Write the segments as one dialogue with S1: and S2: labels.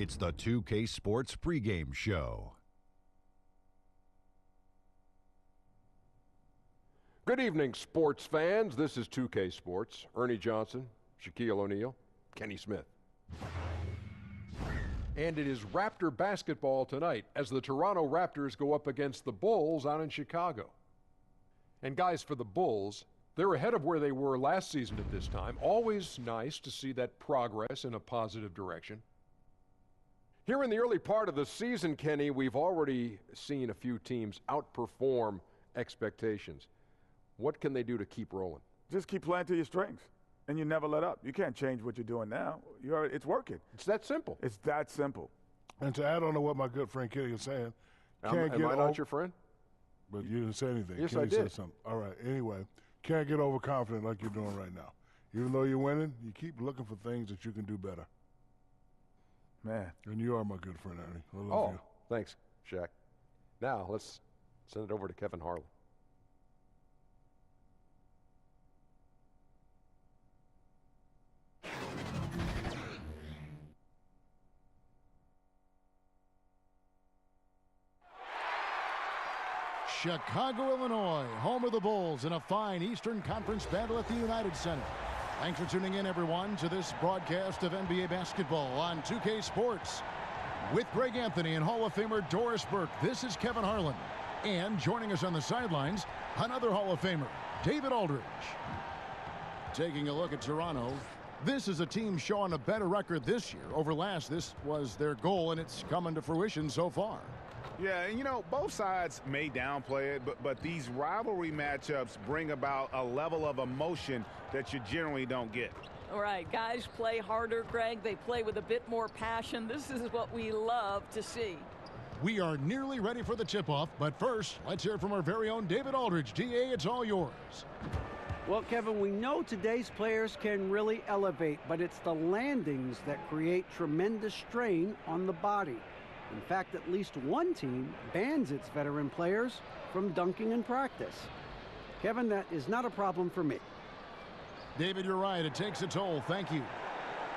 S1: It's the 2K Sports pregame show.
S2: Good evening, sports fans. This is 2K Sports. Ernie Johnson, Shaquille O'Neal, Kenny Smith. And it is Raptor basketball tonight as the Toronto Raptors go up against the Bulls out in Chicago. And guys, for the Bulls, they're ahead of where they were last season at this time. Always nice to see that progress in a positive direction. Here in the early part of the season, Kenny, we've already seen a few teams outperform expectations. What can they do to keep rolling?
S3: Just keep playing to your strengths, and you never let up. You can't change what you're doing now. It's working.
S2: It's that simple.
S3: It's that simple.
S4: And to add on to what my good friend Kenny is saying,
S2: Am I not your friend?
S4: But you didn't say anything.
S2: Yes,
S4: Kenny
S2: I did.
S4: said something. All right. Anyway, can't get overconfident like you're doing right now. Even though you're winning, you keep looking for things that you can do better.
S3: Man.
S4: And you are my good friend, Ernie. I love you.
S2: Thanks, Shaq. Now, let's send it over to Kevin Harlan.
S5: Chicago, Illinois, home of the Bulls in a fine Eastern Conference battle at the United Center. Thanks for tuning in, everyone, to this broadcast of NBA basketball on 2K Sports. With Greg Anthony and Hall of Famer Doris Burke, this is Kevin Harlan. And joining us on the sidelines, another Hall of Famer, David Aldridge. Taking a look at Toronto, this is a team showing a better record this year over last. This was their goal, and it's coming to fruition so far.
S6: Yeah, and you know, both sides may downplay it, but these rivalry matchups bring about a level of emotion that you generally don't get.
S7: All right, guys play harder, Greg. They play with a bit more passion. This is what we love to see.
S5: We are nearly ready for the tip-off, but first, let's hear from our very own David Aldridge. DA, it's all yours.
S8: Well, Kevin, we know today's players can really elevate, but it's the landings that create tremendous strain on the body. In fact, at least one team bans its veteran players from dunking in practice. Kevin, that is not a problem for me.
S5: David, you're right. It takes a toll. Thank you.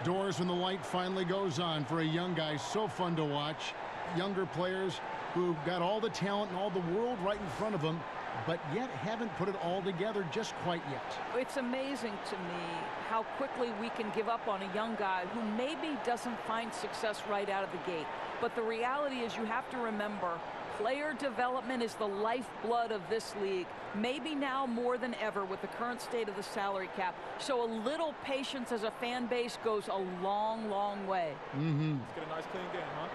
S5: Doors when the light finally goes on for a young guy. So fun to watch. Younger players who've got all the talent and all the world right in front of them, but yet haven't put it all together just quite yet.
S7: It's amazing to me how quickly we can give up on a young guy who maybe doesn't find success right out of the gate. But the reality is you have to remember, player development is the lifeblood of this league, maybe now more than ever with the current state of the salary cap. So a little patience as a fan base goes a long, long way.
S9: Let's get a nice clean game, huh?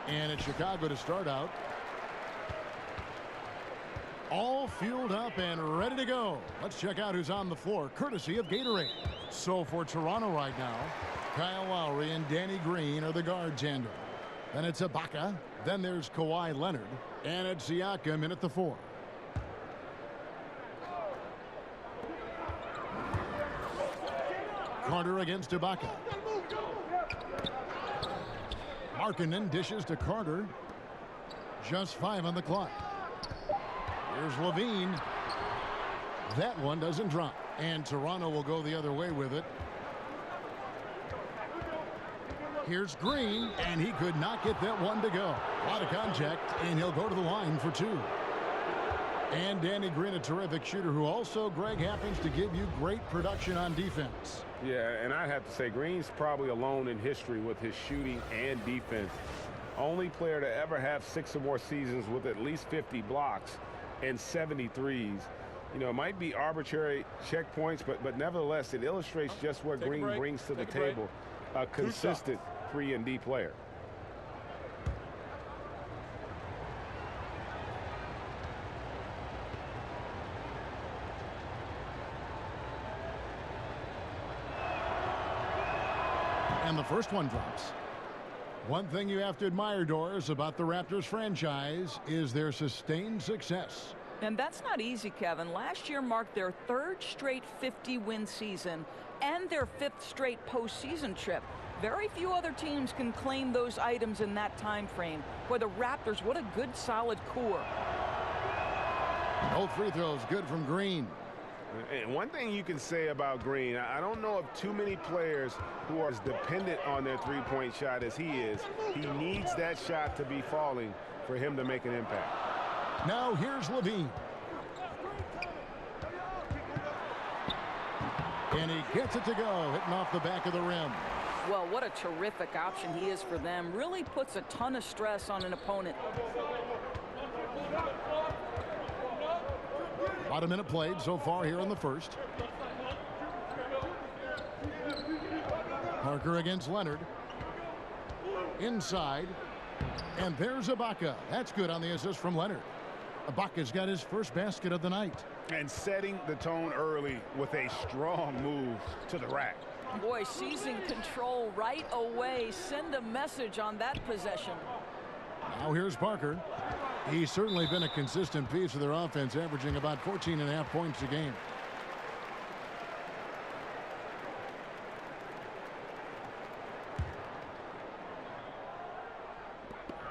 S5: And it's Chicago to start out. All fueled up and ready to go. Let's check out who's on the floor, courtesy of Gatorade. So for Toronto right now, Kyle Lowry and Danny Green are the guard tandem. Then it's Ibaka. Then there's Kawhi Leonard. And it's Siakam in at the 4. Carter against Ibaka. Markkanen dishes to Carter. Just 5 on the clock. Here's Levine. That one doesn't drop. And Toronto will go the other way with it. Here's Green, and he could not get that one to go. A lot of contact, and he'll go to the line for 2. And Danny Green, a terrific shooter who also, Greg, happens to give you great production on defense.
S6: Yeah, and I'd have to say Green's probably alone in history with his shooting and defense. Only player to ever have 6 or more seasons with at least 50 blocks and 73s. You know, it might be arbitrary checkpoints, but nevertheless, it illustrates just what Green brings to the table. A consistent 3-and-D player.
S5: And the first one drops. One thing you have to admire, Doris, about the Raptors franchise is their sustained success.
S7: And that's not easy, Kevin. Last year marked their 3rd straight 50-win season and their 5th straight postseason trip. Very few other teams can claim those items in that time frame. For the Raptors, what a good, solid core.
S5: Both free throws good from Green.
S6: And one thing you can say about Green, I don't know of too many players who are as dependent on their three-point shot as he is. He needs that shot to be falling for him to make an impact.
S5: Now here's Levine. And he gets it to go, hitting off the back of the rim.
S7: Well, what a terrific option he is for them. Really puts a ton of stress on an opponent.
S5: About a minute played so far here in the first. Parker against Leonard. Inside. And there's Ibaka. That's good on the assist from Leonard. Ibaka's got his first basket of the night.
S6: And setting the tone early with a strong move to the rack.
S7: Boy, seizing control right away. Send a message on that possession.
S5: Now here's Parker. He's certainly been a consistent piece of their offense, averaging about 14.5 points a game.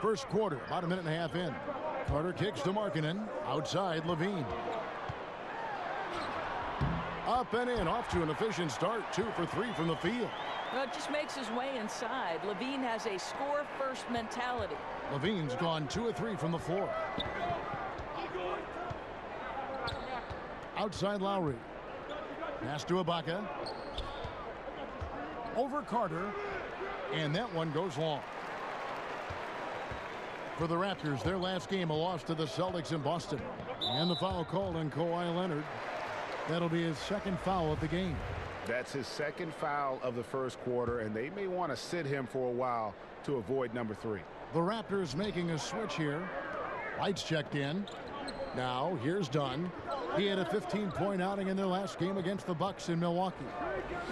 S5: First quarter, about a minute and a half in. Carter kicks to Markkanen. Outside, Levine. Up and in, off to an efficient start. 2 for 3 from the field.
S7: Well, it just makes his way inside. Levine has a score-first mentality.
S5: Levine's gone 2 of 3 from the floor. Outside Lowry. Pass to Ibaka. Over Carter. And that one goes long. For the Raptors, their last game, a loss to the Celtics in Boston. And the foul called on Kawhi Leonard. That'll be his second foul of the game.
S6: That's his second foul of the first quarter, and they may want to sit him for a while to avoid number 3.
S5: The Raptors making a switch here. Lights checked in. Now here's Dunn. He had a 15-point outing in their last game against the Bucks in Milwaukee.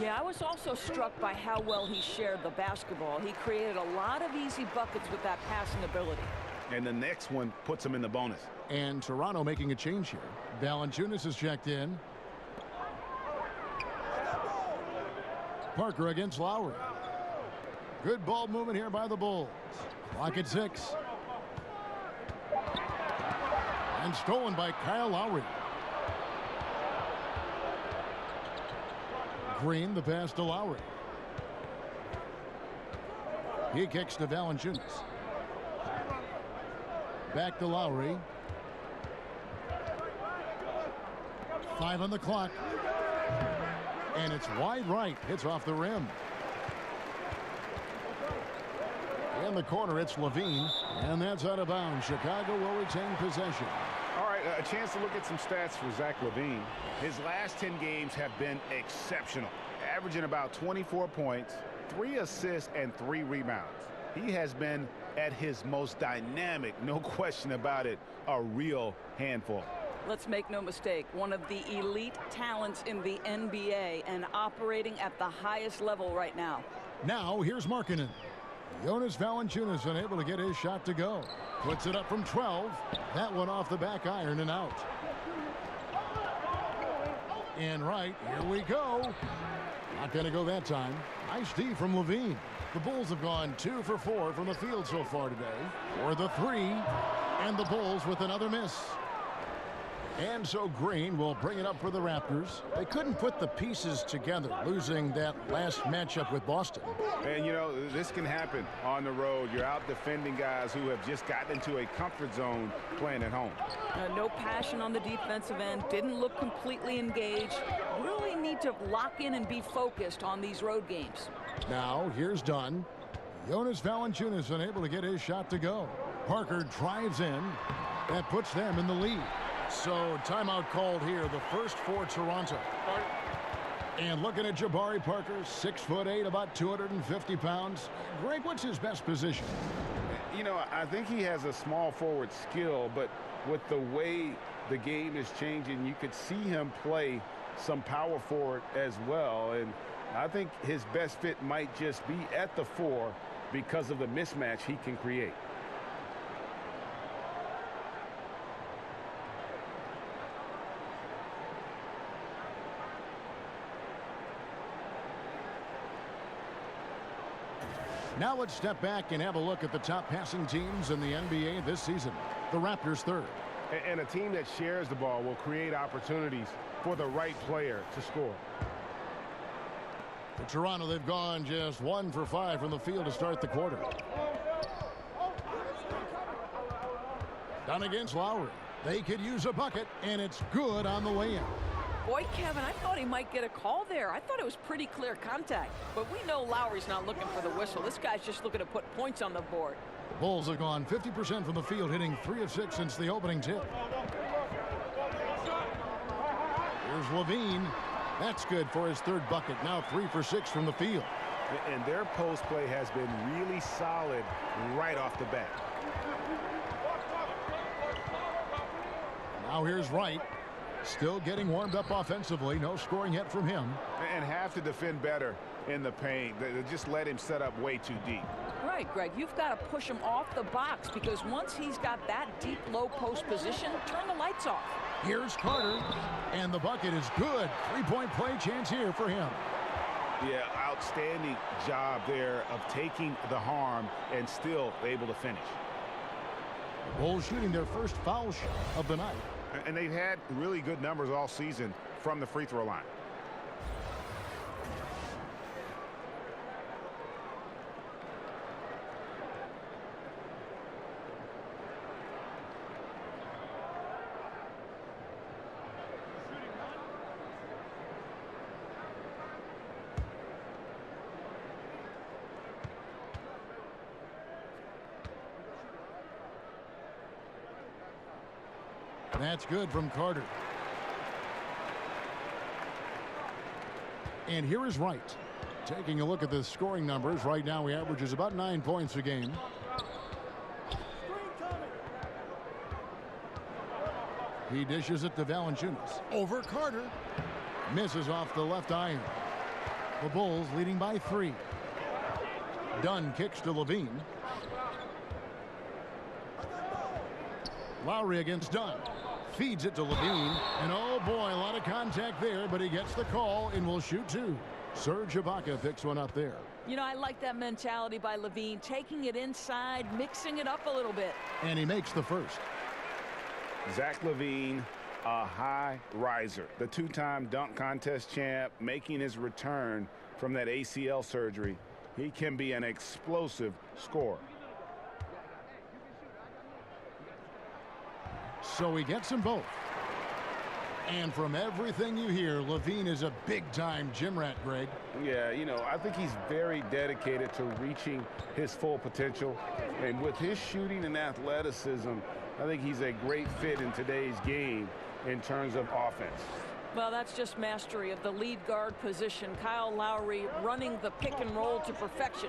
S7: Yeah, I was also struck by how well he shared the basketball. He created a lot of easy buckets with that passing ability.
S6: And the next one puts him in the bonus.
S5: And Toronto making a change here. Valanciunas is checked in. Parker against Lowry. Good ball movement here by the Bulls. Clock at 6. And stolen by Kyle Lowry. Green, the pass to Lowry. He kicks to Valanciunas. Back to Lowry. 5 on the clock. And it's wide right. Hits off the rim. In the corner, it's Levine. And that's out of bounds. Chicago will retain possession.
S6: All right, a chance to look at some stats for Zach LaVine. His last 10 games have been exceptional, averaging about 24 points, 3 assists, and 3 rebounds. He has been at his most dynamic, no question about it, a real handful.
S7: Let's make no mistake, one of the elite talents in the NBA and operating at the highest level right now.
S5: Now, here's Markkanen. Jonas Valanciunas unable to get his shot to go. Puts it up from 12. That one off the back iron and out. And right, here we go. Not going to go that time. Nice D from Levine. The Bulls have gone 2 for 4 from the field so far today. For the 3. And the Bulls with another miss. And so Green will bring it up for the Raptors. They couldn't put the pieces together, losing that last matchup with Boston.
S6: And, you know, this can happen on the road. You're out defending guys who have just gotten into a comfort zone playing at home.
S7: No passion on the defensive end. Didn't look completely engaged. Really need to lock in and be focused on these road games.
S5: Now, here's Dunn. Jonas Valanciunas unable to get his shot to go. Parker drives in. That puts them in the lead. So timeout called here, the first for Toronto. And looking at Jabari Parker, 6'8", about 250 pounds. Greg, what's his best position?
S6: You know, I think he has a small forward skill, but with the way the game is changing, you could see him play some power forward as well. And I think his best fit might just be at the 4 because of the mismatch he can create.
S5: Now let's step back and have a look at the top passing teams in the NBA this season. The Raptors third.
S6: And a team that shares the ball will create opportunities for the right player to score.
S5: For Toronto, they've gone just 1 for 5 from the field to start the quarter. Down against Lowry. They could use a bucket, and it's good on the way in.
S7: Boy, Kevin, I thought he might get a call there. I thought it was pretty clear contact. But we know Lowry's not looking for the whistle. This guy's just looking to put points on the board.
S5: The Bulls have gone 50% from the field, hitting 3 of 6 since the opening tip. Here's Levine. That's good for his 3rd bucket. Now 3 for 6 from the field.
S6: And their post play has been really solid right off the bat.
S5: Now here's Wright. Still getting warmed up offensively. No scoring yet from him.
S6: And have to defend better in the paint. They just let him set up way too deep.
S7: Right, Greg. You've got to push him off the box because once he's got that deep low post position, turn the lights off.
S5: Here's Carter. And the bucket is good. 3-point play chance here for him.
S6: Yeah, outstanding job there of taking the harm and still able to finish.
S5: The Bulls shooting their first foul shot of the night.
S6: And they've had really good numbers all season from the free throw line.
S5: That's good from Carter. And here is Wright. Taking a look at the scoring numbers. Right now he averages about 9 points a game. He dishes it to Valanciunas. Over Carter. Misses off the left iron. The Bulls leading by 3. Dunn kicks to Levine. Lowry against Dunn. Feeds it to Levine. And oh boy, a lot of contact there, but he gets the call and will shoot 2. Serge Ibaka picks one up there.
S7: You know, I like that mentality by Levine, taking it inside, mixing it up a little bit.
S5: And he makes the first.
S6: Zach LaVine, a high riser. The 2-time dunk contest champ, making his return from that ACL surgery. He can be an explosive scorer.
S5: So he gets them both. And from everything you hear, Levine is a big-time gym rat, Greg.
S6: Yeah, you know, I think he's very dedicated to reaching his full potential. And with his shooting and athleticism, I think he's a great fit in today's game in terms of offense.
S7: Well, that's just mastery of the lead guard position. Kyle Lowry running the pick and roll to perfection.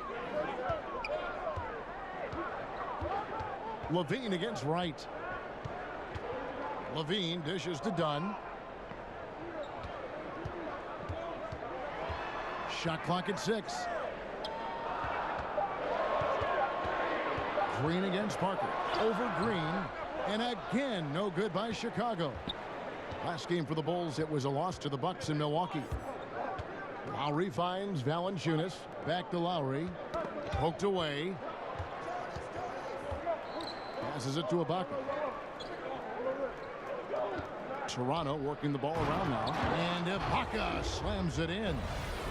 S5: Levine against Wright. Levine dishes to Dunn. Shot clock at 6. Green against Parker. Over Green. And again, no good by Chicago. Last game for the Bulls, it was a loss to the Bucks in Milwaukee. Lowry finds Valanciunas. Back to Lowry. Poked away. Passes it to Ibaka. Toronto working the ball around now. And Ibaka slams it in.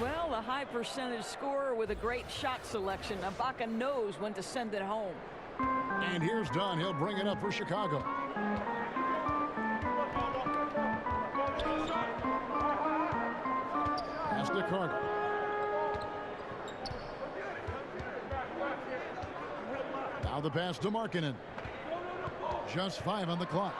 S7: Well, a high percentage scorer with a great shot selection. Ibaka knows when to send it home.
S5: And here's Dunn. He'll bring it up for Chicago. Pass to Carter. Now the pass to Markkanen. Just 5 on the clock.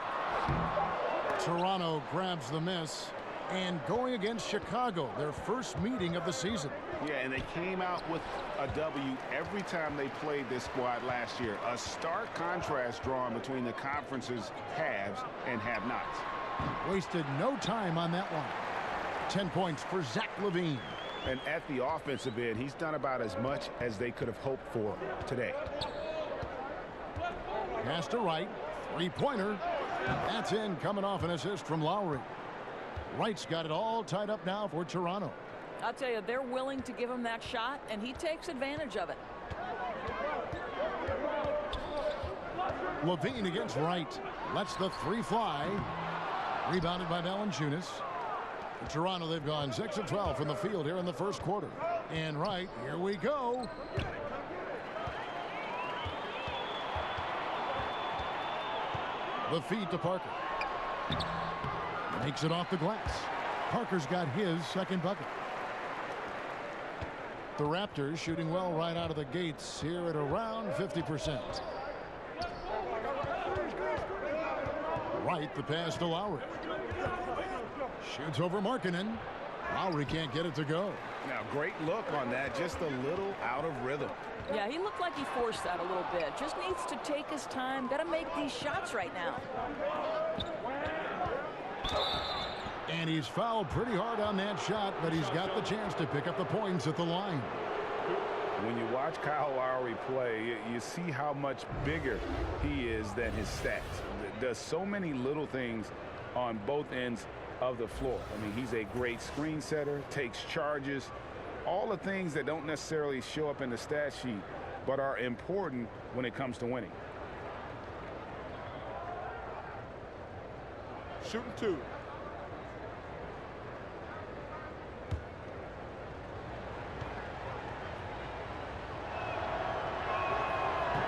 S5: Toronto grabs the miss. And going against Chicago, their first meeting of the season.
S6: Yeah, and they came out with a W every time they played this squad last year. A stark contrast drawn between the conference's haves and have-nots.
S5: Wasted no time on that one. 10 points for Zach LaVine.
S6: And at the offensive end, he's done about as much as they could have hoped for today.
S5: Pass to Wright. 3-pointer. That's in, coming off an assist from Lowry. Wright's got it all tied up now for Toronto.
S7: I'll tell you, they're willing to give him that shot, and he takes advantage of it.
S5: Levine against Wright. Lets the three fly. Rebounded by Valanciunas. In Toronto, they've gone 6 of 12 from the field here in the first quarter. And Wright, here we go. The feed to Parker. Makes it off the glass. Parker's got his second bucket. The Raptors shooting well right out of the gates here at around 50%. Right, the pass to Lowry. Shoots over Markkanen. Lowry can't get it to go.
S6: Now, great look on that, just a little out of rhythm.
S7: Yeah, he looked like he forced that a little bit. Just needs to take his time. Got to make these shots right now.
S5: And he's fouled pretty hard on that shot, but he's got the chance to pick up the points at the line.
S6: When you watch Kyle Lowry play, you see how much bigger he is than his stats. Does so many little things on both ends of the floor. I mean, he's a great screen setter, takes charges, all the things that don't necessarily show up in the stat sheet, but are important when it comes to winning.
S9: Shooting 2.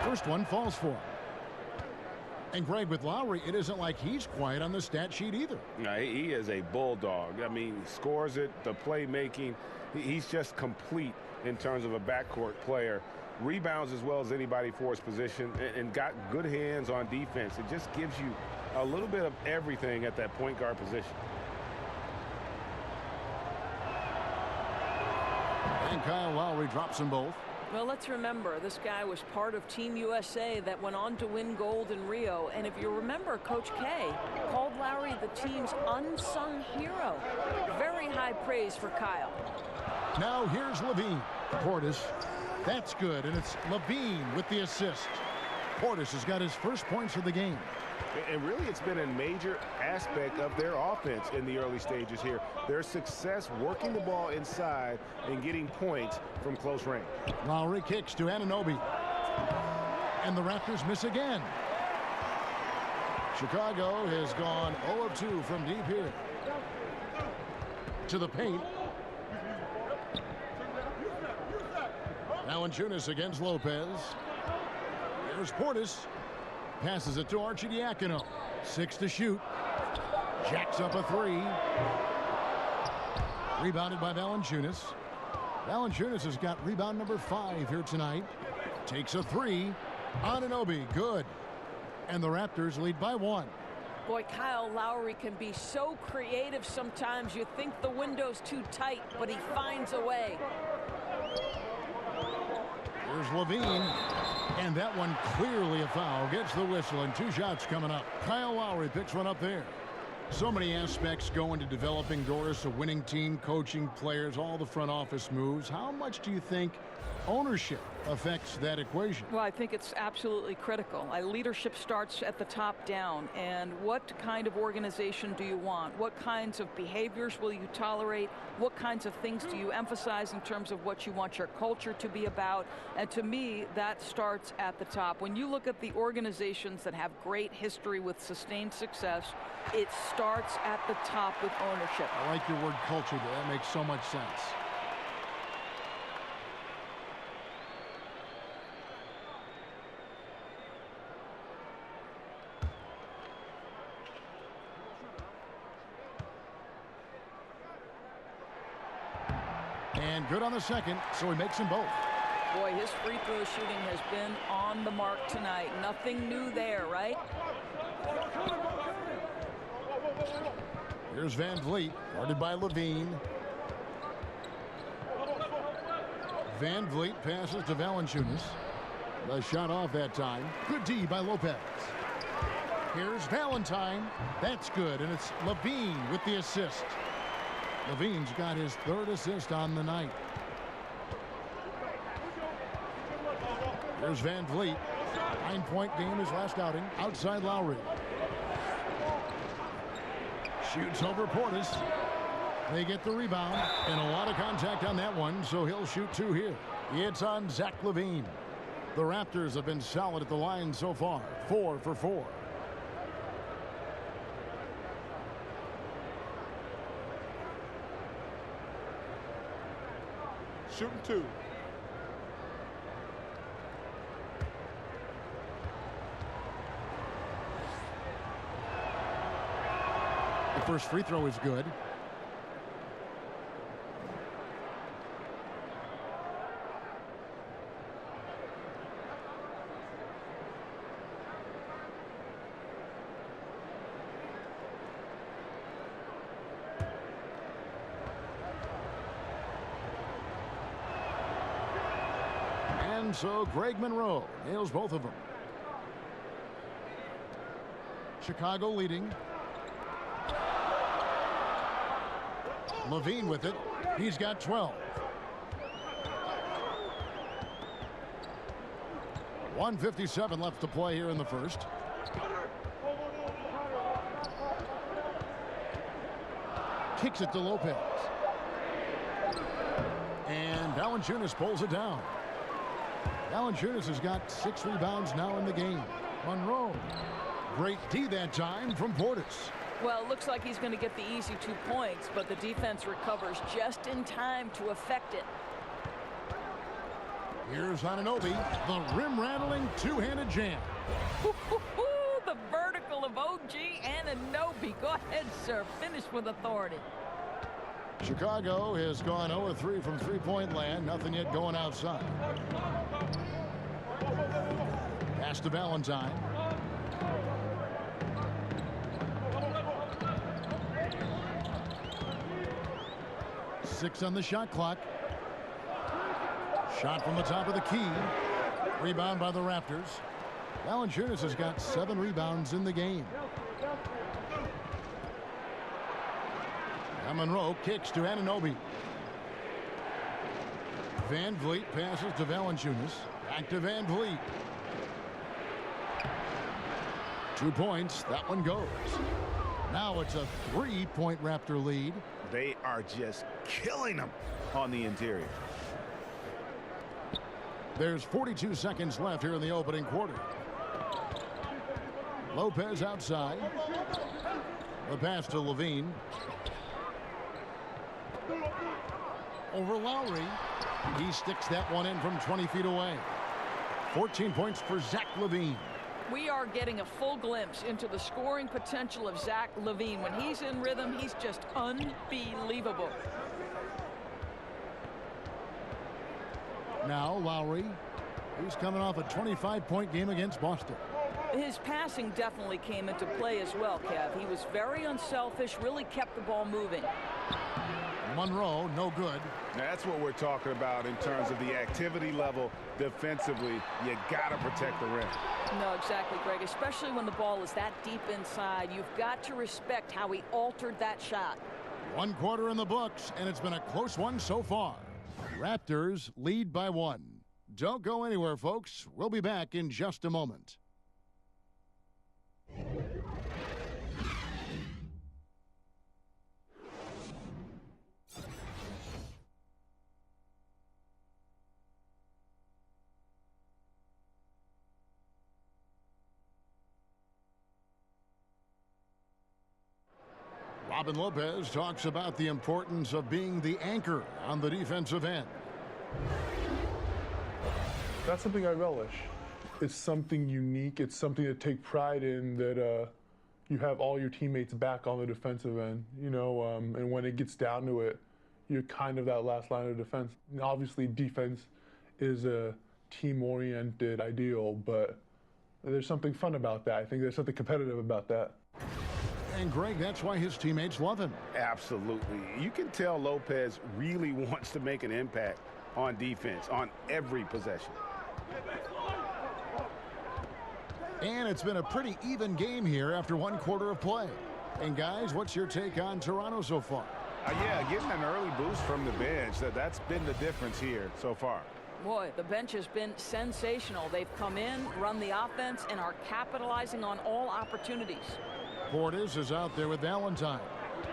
S5: First one falls for him. And Greg, with Lowry, it isn't like he's quiet on the stat sheet either.
S6: No, he is a bulldog. I mean, he scores it, the playmaking. He's just complete in terms of a backcourt player. Rebounds as well as anybody for his position, and got good hands on defense. It just gives you a little bit of everything at that point guard position.
S5: And Kyle Lowry drops them both.
S7: Well, let's remember, this guy was part of Team USA that went on to win gold in Rio. And if you remember, Coach K called Lowry the team's unsung hero. Very high praise for Kyle.
S5: Now here's Levine. Portis. That's good, and it's Levine with the assist. Portis has got his first points of the game.
S6: And really, it's been a major aspect of their offense in the early stages here. Their success working the ball inside and getting points from close range.
S5: Lowry kicks to Anunoby. And the Raptors miss again. Chicago has gone 0 of 2 from deep here. To the paint. Valanciunas against Lopez. Here's Portis. Passes it to Arcidiacono. 6 to shoot. Jacks up a 3. Rebounded by Valanciunas. Valanciunas has got rebound number 5 here tonight. Takes a 3. Anunoby, good. And the Raptors lead by 1.
S7: Boy, Kyle Lowry can be so creative sometimes. You think the window's too tight, but he finds a way.
S5: Here's Levine. And that one clearly a foul. Gets the whistle, and 2 shots coming up. Kyle Lowry picks one up there. So many aspects go into developing Doris, a winning team, coaching players, all the front office moves. How much do you think ownership affects that equation?
S7: Well, I think it's absolutely critical. Leadership starts at the top down. And what kind of organization do you want? What kinds of behaviors will you tolerate? What kinds of things do you emphasize in terms of what you want your culture to be about? And to me, that starts at the top. When you look at the organizations that have great history with sustained success, it starts at the top with ownership.
S5: I like your word culture there. That makes so much sense. And good on the second, so he makes them both.
S7: Boy, his free throw shooting has been on the mark tonight. Nothing new there, right?
S5: Here's Van Vliet, guarded by Levine. Van Vliet passes to Valanciunas. The shot off that time. Good D by Lopez. Here's Valentine. That's good, and it's Levine with the assist. Levine's got his 3rd assist on the night. Here's Van Vliet. 9-point game his last outing. Outside Lowry. Shoots over Portis. They get the rebound, and a lot of contact on that one, so he'll shoot 2 here. It's on Zach LaVine. The Raptors have been solid at the line so far, 4 for 4.
S9: Shooting 2.
S5: The first free throw is good. And so Greg Monroe nails both of them. Chicago leading. Levine with it. He's got 12. 1:57 left to play here in the first. Kicks it to Lopez. And Valanciunas pulls it down. Valanciunas has got 6 rebounds now in the game. Monroe. Great D that time from Portis.
S7: Well, it looks like he's going to get the easy 2 points, but the defense recovers just in time to affect it.
S5: Here's Anunoby, the rim-rattling two-handed jam.
S7: The vertical of OG Anunoby. Go ahead, sir. Finish with authority.
S5: Chicago has gone 0-3 from three-point land. Nothing yet going outside. Pass to Valentine. Six on the shot clock. Shot from the top of the key. Rebound by the Raptors. Valanciunas has got 7 rebounds in the game. Now Monroe kicks to Anunoby. Van Vliet passes to Valanciunas. Back to Van Vliet. 2 points. That one goes. Now it's a 3-point Raptor lead.
S10: They are just killing them on the interior.
S5: There's 42 seconds left here in the opening quarter. Lopez outside. The pass to Levine. Over Lowry. He sticks that one in from 20 feet away. 14 points for Zach LaVine.
S7: We are getting a full glimpse into the scoring potential of Zach LaVine. When he's in rhythm, he's just unbelievable.
S5: Now Lowry. He's coming off a 25-point game against Boston.
S7: His passing definitely came into play as well, Kev. He was very unselfish, really kept the ball moving.
S5: Monroe, no good.
S6: Now that's what we're talking about in terms of the activity level defensively. You got to protect the rim.
S7: No, exactly, Greg. Especially when the ball is that deep inside. You've got to respect how he altered that shot.
S5: 1 quarter in the books, and it's been a close one so far. Raptors lead by 1. Don't go anywhere, folks. We'll be back in just a moment. Robin Lopez talks about the importance of being the anchor on the defensive end.
S9: That's something I relish. It's something unique. It's something to take pride in, that you have all your teammates back on the defensive end, you know, and when it gets down to it, you're kind of that last line of defense. And obviously, defense is a team-oriented ideal, but there's something fun about that. I think there's something competitive about that.
S5: And Greg, that's why his teammates love him.
S6: Absolutely. You can tell Lopez really wants to make an impact on defense, on every possession.
S5: And it's been a pretty even game here after 1 quarter of play. And guys, what's your take on Toronto so far?
S6: Yeah, getting an early boost from the bench, that's been the difference here so far.
S7: Boy, the bench has been sensational. They've come in, run the offense, and are capitalizing on all opportunities.
S5: Portis is out there with Valentine.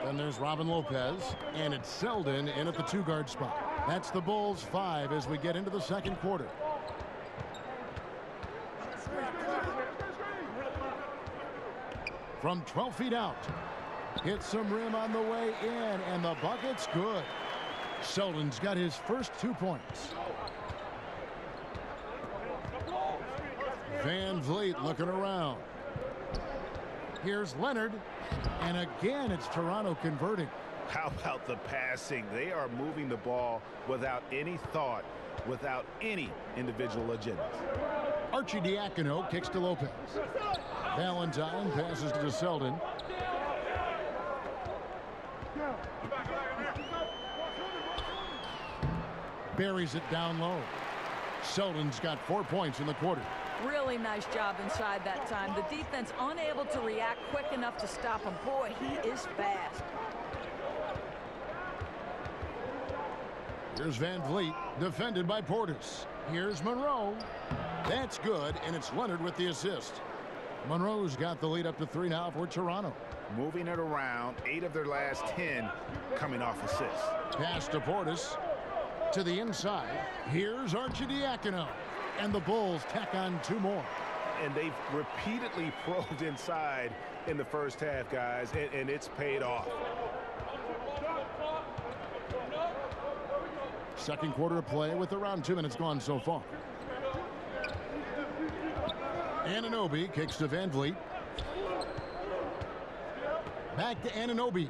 S5: Then there's Robin Lopez, and it's Selden in at the 2-guard spot. That's the Bulls 5 as we get into the second quarter. from 12 feet out. Hits some rim on the way in, and the bucket's good. Selden's got his first 2 points. Van Vliet looking around. Here's Leonard, and again it's Toronto converting.
S10: How about the passing? They are moving the ball without any thought, without any individual agendas.
S5: Arcidiacono kicks to Lopez. Valentine passes to Selden. Buries it down low. Selden's got 4 points in the quarter.
S7: Really nice job inside that time. The defense unable to react quick enough to stop him. Boy, he is fast.
S5: Here's Van Vliet, defended by Portis. Here's Monroe. That's good, and it's Leonard with the assist. Monroe's got the lead up to 3 now for Toronto.
S10: Moving it around, 8 of their last 10 coming off assists.
S5: Pass to Portis. To the inside. Here's Arcidiacono. And the Bulls tack on 2 more.
S10: And they've repeatedly probed inside in the first half, guys, and it's paid off.
S5: Second quarter of play with around 2 minutes gone so far. Anunoby kicks to Van Vliet. Back to Anunoby.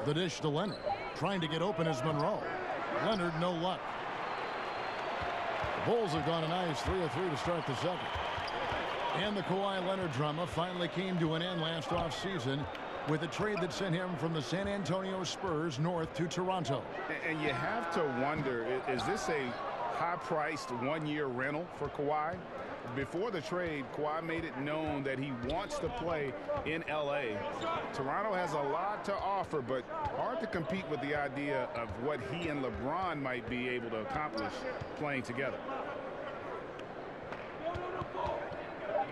S5: The dish to Leonard. Trying to get open is Monroe. Leonard, no luck. The Bulls have gone a nice 3 of 3 to start the second. And the Kawhi Leonard drama finally came to an end last offseason with a trade that sent him from the San Antonio Spurs north to Toronto.
S6: And you have to wonder, is this a high-priced 1-year rental for Kawhi? Before the trade, Kawhi made it known that he wants to play in L.A. Toronto has a lot to offer, but hard to compete with the idea of what he and LeBron might be able to accomplish playing together.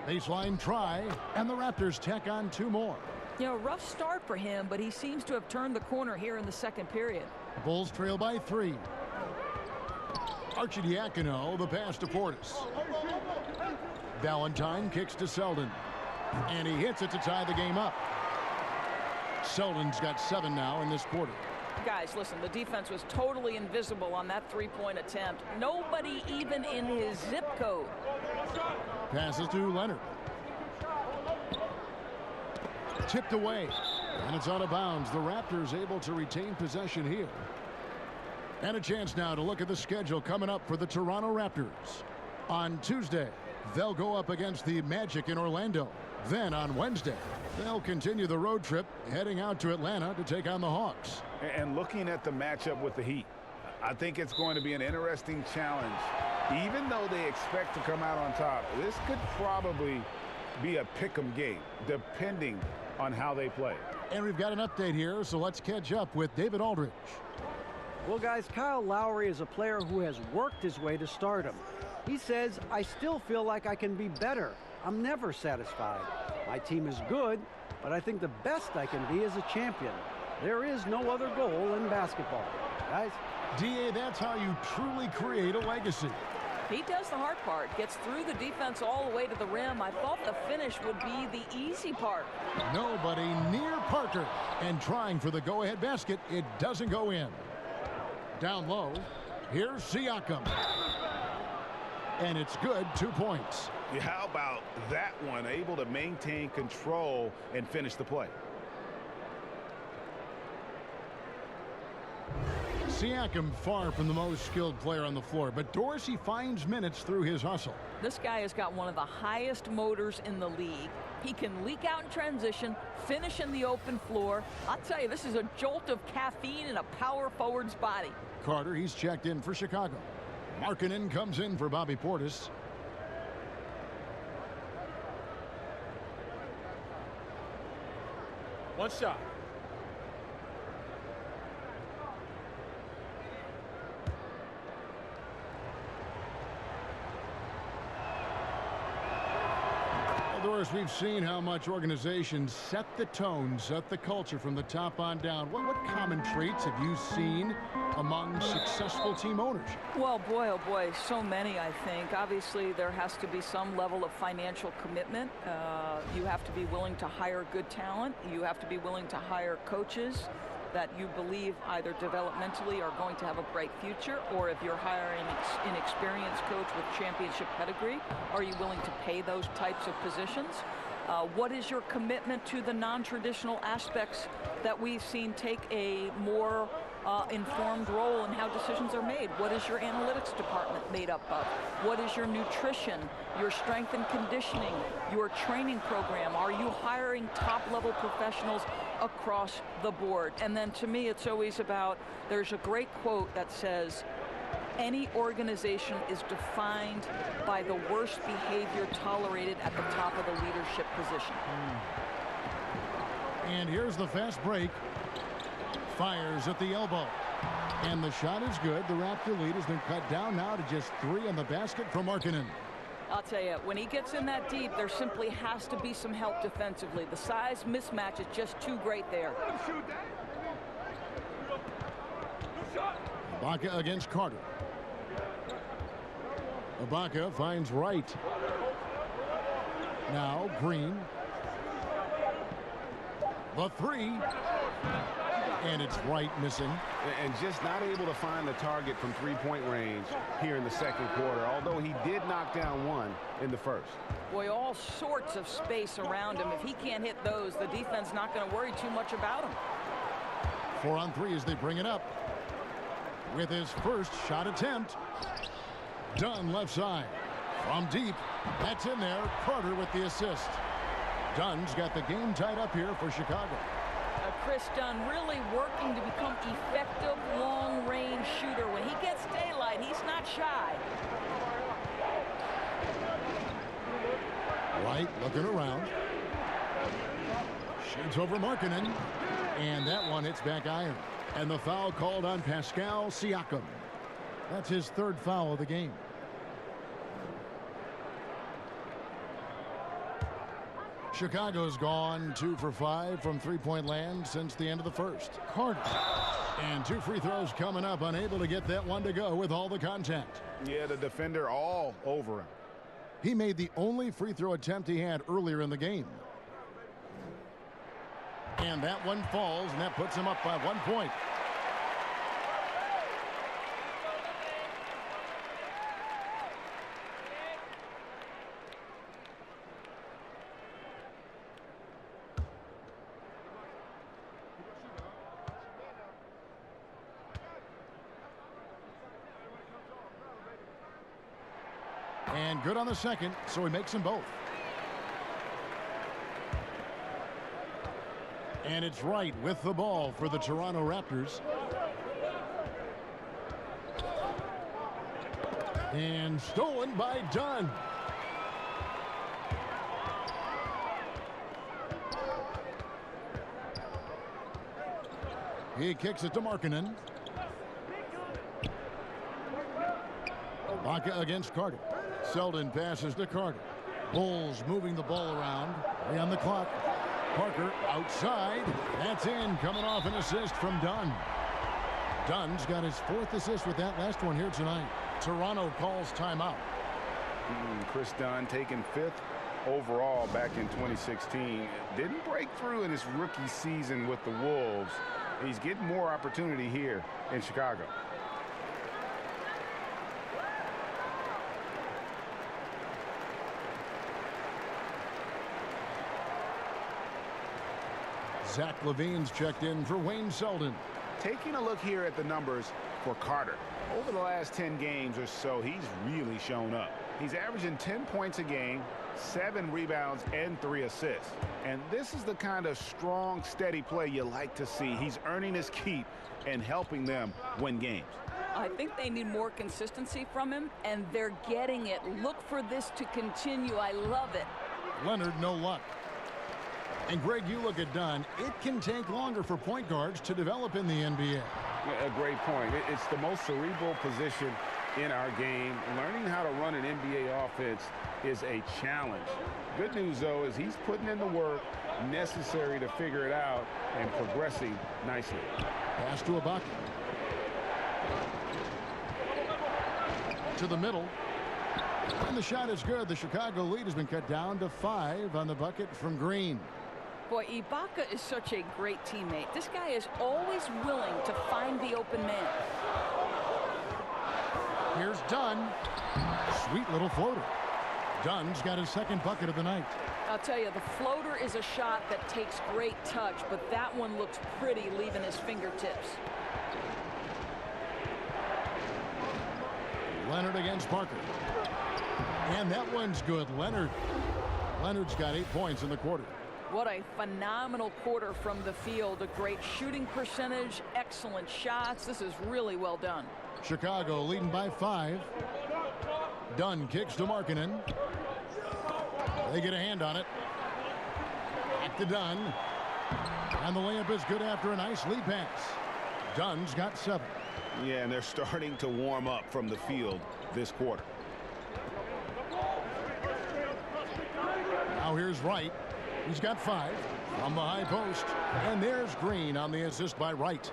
S5: Baseline try, and the Raptors tack on 2 more.
S7: You know, rough start for him, but he seems to have turned the corner here in the second period.
S5: Bulls trail by 3. Arcidiacono, the pass to Portis. Valentine kicks to Selden. And he hits it to tie the game up. Selden's got 7 now in this quarter.
S7: Guys, listen, the defense was totally invisible on that 3-point attempt. Nobody even in his zip code.
S5: Passes to Leonard. Tipped away. And it's out of bounds. The Raptors able to retain possession here. And a chance now to look at the schedule coming up for the Toronto Raptors. On Tuesday, they'll go up against the Magic in Orlando. Then on Wednesday, they'll continue the road trip heading out to Atlanta to take on the Hawks.
S6: And looking at the matchup with the Heat, I think it's going to be an interesting challenge. Even though they expect to come out on top, this could probably be a pick-em game, depending on how they play.
S5: And we've got an update here, so let's catch up with David Aldridge.
S8: Well, guys, Kyle Lowry is a player who has worked his way to stardom. He says, I still feel like I can be better. I'm never satisfied. My team is good, but I think the best I can be is a champion. There is no other goal in basketball. Guys?
S5: D.A., that's how you truly create a legacy.
S7: He does the hard part, gets through the defense all the way to the rim. I thought the finish would be the easy part.
S5: Nobody near Parker. And trying for the go-ahead basket, it doesn't go in. Down low, here's Siakam. And it's good, 2 points.
S6: Yeah, how about that one? Able to maintain control and finish the play.
S5: Siakam far from the most skilled player on the floor, but Dorsey finds minutes through his hustle.
S7: This guy has got one of the highest motors in the league. He can leak out in transition, finish in the open floor. I'll tell you, this is a jolt of caffeine in a power forward's body.
S5: Carter, he's checked in for Chicago. Markkanen comes in for Bobby Portis.
S2: One shot.
S5: The course, we've seen how much organizations set the tone, set the culture from the top on down. What common traits have you seen among successful team owners?
S7: Well, boy, oh boy, so many, I think. Obviously, there has to be some level of financial commitment. You have to be willing to hire good talent. You have to be willing to hire coaches that you believe either developmentally are going to have a bright future, or if you're hiring an inexperienced coach with championship pedigree, are you willing to pay those types of positions? What is your commitment to the non-traditional aspects that we've seen take a more informed role in how decisions are made? What is your analytics department made up of? What is your nutrition, your strength and conditioning, your training program? Are you hiring top-level professionals across the board? And then to me, it's always about, there's a great quote that says, any organization is defined by the worst behavior tolerated at the top of the leadership position.
S5: And here's the fast break. Fires at the elbow. And the shot is good. The Raptor lead has been cut down now to just 3 on the basket from Markkanen.
S7: I'll tell you, when he gets in that deep, there simply has to be some help defensively. The size mismatch is just too great there.
S5: Ibaka against Carter. Ibaka finds Wright. Now Green. The 3. And it's Wright missing.
S6: And just not able to find the target from three-point range here in the second quarter, although he did knock down one in the first.
S7: Boy, all sorts of space around him. If he can't hit those, the defense not going to worry too much about him.
S5: 4 on 3 as they bring it up. With his first shot attempt. Dunn left side. From deep. That's in there. Carter with the assist. Dunn's got the game tied up here for Chicago.
S7: Chris Dunn really working to become effective long-range shooter. When he gets daylight, he's not shy.
S5: Wright looking around. Shoots over Markkanen. And that one hits back iron. And the foul called on Pascal Siakam. That's his 3rd foul of the game. Chicago's gone 2 for 5 from three-point land since the end of the first. Carter. And 2 free throws coming up, unable to get that one to go with all the contact.
S6: Yeah, the defender all over him.
S5: He made the only free throw attempt he had earlier in the game. And that one falls, and that puts him up by 1 point. And good on the second, so he makes them both. And it's Wright with the ball for the Toronto Raptors. And stolen by Dunn. He kicks it to Markkanen. Ibaka against Carter. Selden passes to Carter. Bulls moving the ball around. 3 on the clock. Parker outside. That's in. Coming off an assist from Dunn. Dunn's got his 4th assist with that last one here tonight. Toronto calls timeout.
S6: Chris Dunn taking 5th overall back in 2016. Didn't break through in his rookie season with the Wolves. He's getting more opportunity here in Chicago.
S5: Zach LaVine's checked in for Wayne Selden.
S6: Taking a look here at the numbers for Carter. Over the last 10 games or so, he's really shown up. He's averaging 10 points a game, 7 rebounds, and 3 assists. And this is the kind of strong, steady play you like to see. He's earning his keep and helping them win games.
S7: I think they need more consistency from him, and they're getting it. Look for this to continue. I love it.
S5: Leonard, no luck. And Greg, you look at Dunn. It can take longer for point guards to develop in the NBA.
S6: A great point. It's the most cerebral position in our game. Learning how to run an NBA offense is a challenge. Good news, though, is he's putting in the work necessary to figure it out and progressing nicely.
S5: Pass to Ibaka. To the middle. And the shot is good. The Chicago lead has been cut down to 5 on the bucket from Green.
S7: Boy, Ibaka is such a great teammate. This guy is always willing to find the open man.
S5: Here's Dunn. Sweet little floater. Dunn's got his second bucket of the night.
S7: I'll tell you, the floater is a shot that takes great touch, but that one looks pretty leaving his fingertips.
S5: Leonard against Parker. And that one's good. Leonard's got 8 points in the quarter.
S7: What a phenomenal quarter from the field. A great shooting percentage, excellent shots. This is really well done.
S5: Chicago leading by 5. Dunn kicks to Markkanen. They get a hand on it. Back to Dunn. And the layup is good after a nice lead pass. Dunn's got 7.
S10: Yeah, and they're starting to warm up from the field this quarter.
S5: Now here's Wright. He's got 5 from the high post. And there's Green on the assist by Wright.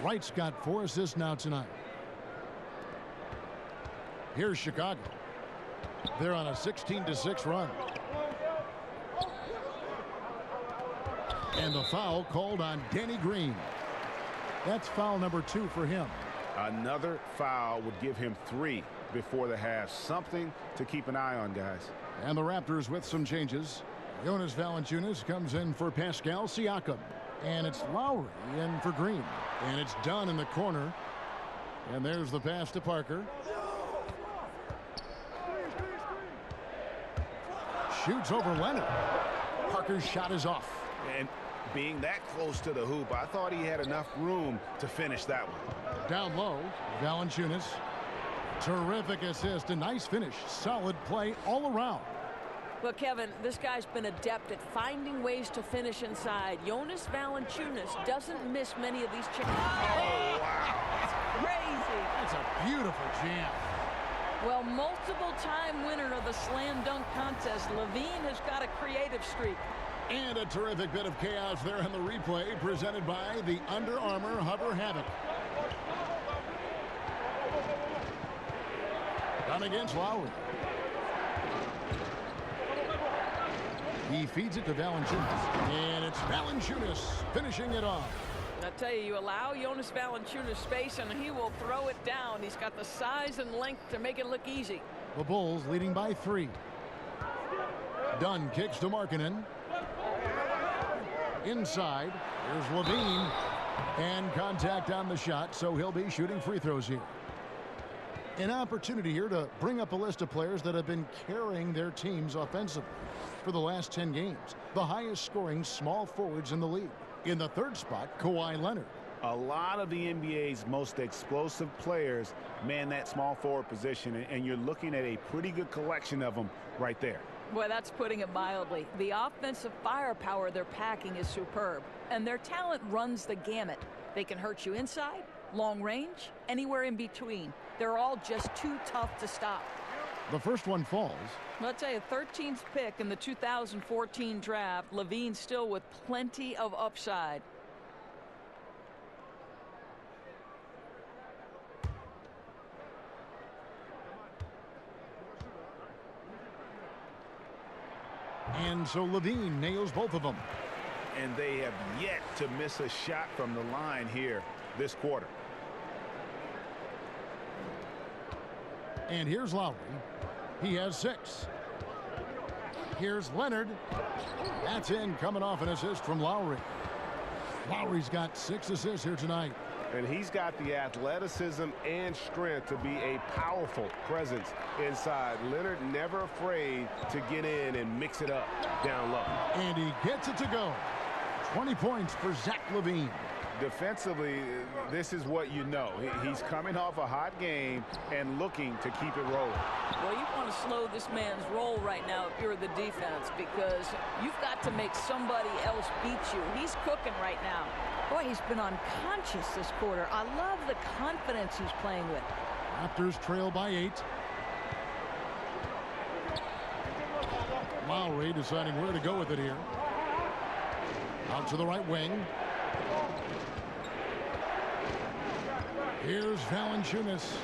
S5: Wright's got 4 assists now tonight. Here's Chicago. They're on a 16-6 run. And the foul called on Danny Green. That's foul number 2 for him.
S10: Another foul would give him 3 before the half. Something to keep an eye on, guys.
S5: And the Raptors with some changes. Jonas Valanciunas comes in for Pascal Siakam. And it's Lowry in for Green. And it's Dunn in the corner. And there's the pass to Parker. Shoots over Leonard. Parker's shot is off.
S10: And being that close to the hoop, I thought he had enough room to finish that one.
S5: Down low, Valanciunas. Terrific assist, a nice finish. Solid play all around.
S7: Well, Kevin, this guy's been adept at finding ways to finish inside. Jonas Valanciunas doesn't miss many of these chances.
S10: Oh, wow.
S7: That's crazy.
S5: That's a beautiful jam.
S7: Well, multiple-time winner of the slam dunk contest, Levine has got a creative streak.
S5: And a terrific bit of chaos there on the replay presented by the Under Armour Hover Havoc. Done against Lowry. He feeds it to Valanciunas. And it's Valanciunas finishing it off.
S7: I tell you, you allow Jonas Valanciunas space and he will throw it down. He's got the size and length to make it look easy.
S5: The Bulls leading by 3. Dunn kicks to Markkanen. Inside, here's Levine. And contact on the shot, so he'll be shooting free throws here. An opportunity here to bring up a list of players that have been carrying their teams offensively for the last 10 games. The highest scoring small forwards in the league. In the 3rd spot, Kawhi Leonard.
S10: A lot of the NBA's most explosive players man that small forward position, and you're looking at a pretty good collection of them right there.
S7: Boy, that's putting it mildly. The offensive firepower they're packing is superb, and their talent runs the gamut. They can hurt you inside, long range, anywhere in between. They're all just too tough to stop.
S5: The first one falls.
S7: I'll tell you, 13th pick in the 2014 draft. Levine still with plenty of upside.
S5: And so Levine nails both of them.
S10: And they have yet to miss a shot from the line here this quarter.
S5: And here's Lowry. He has 6. Here's Leonard. That's in, coming off an assist from Lowry. Lowry's got 6 assists here tonight.
S6: And he's got the athleticism and strength to be a powerful presence inside. Leonard never afraid to get in and mix it up down low.
S5: And he gets it to go. 20 points for Zach LaVine.
S6: Defensively, this is what you know. He's coming off a hot game and looking to keep it rolling.
S7: Well, you want to slow this man's roll right now if you're the defense, because you've got to make somebody else beat you. He's cooking right now. Boy, he's been unconscious this quarter. I love the confidence he's playing with.
S5: Raptors trail by 8. Lowry deciding where to go with it here. Out to the right wing. Here's Valanciunas.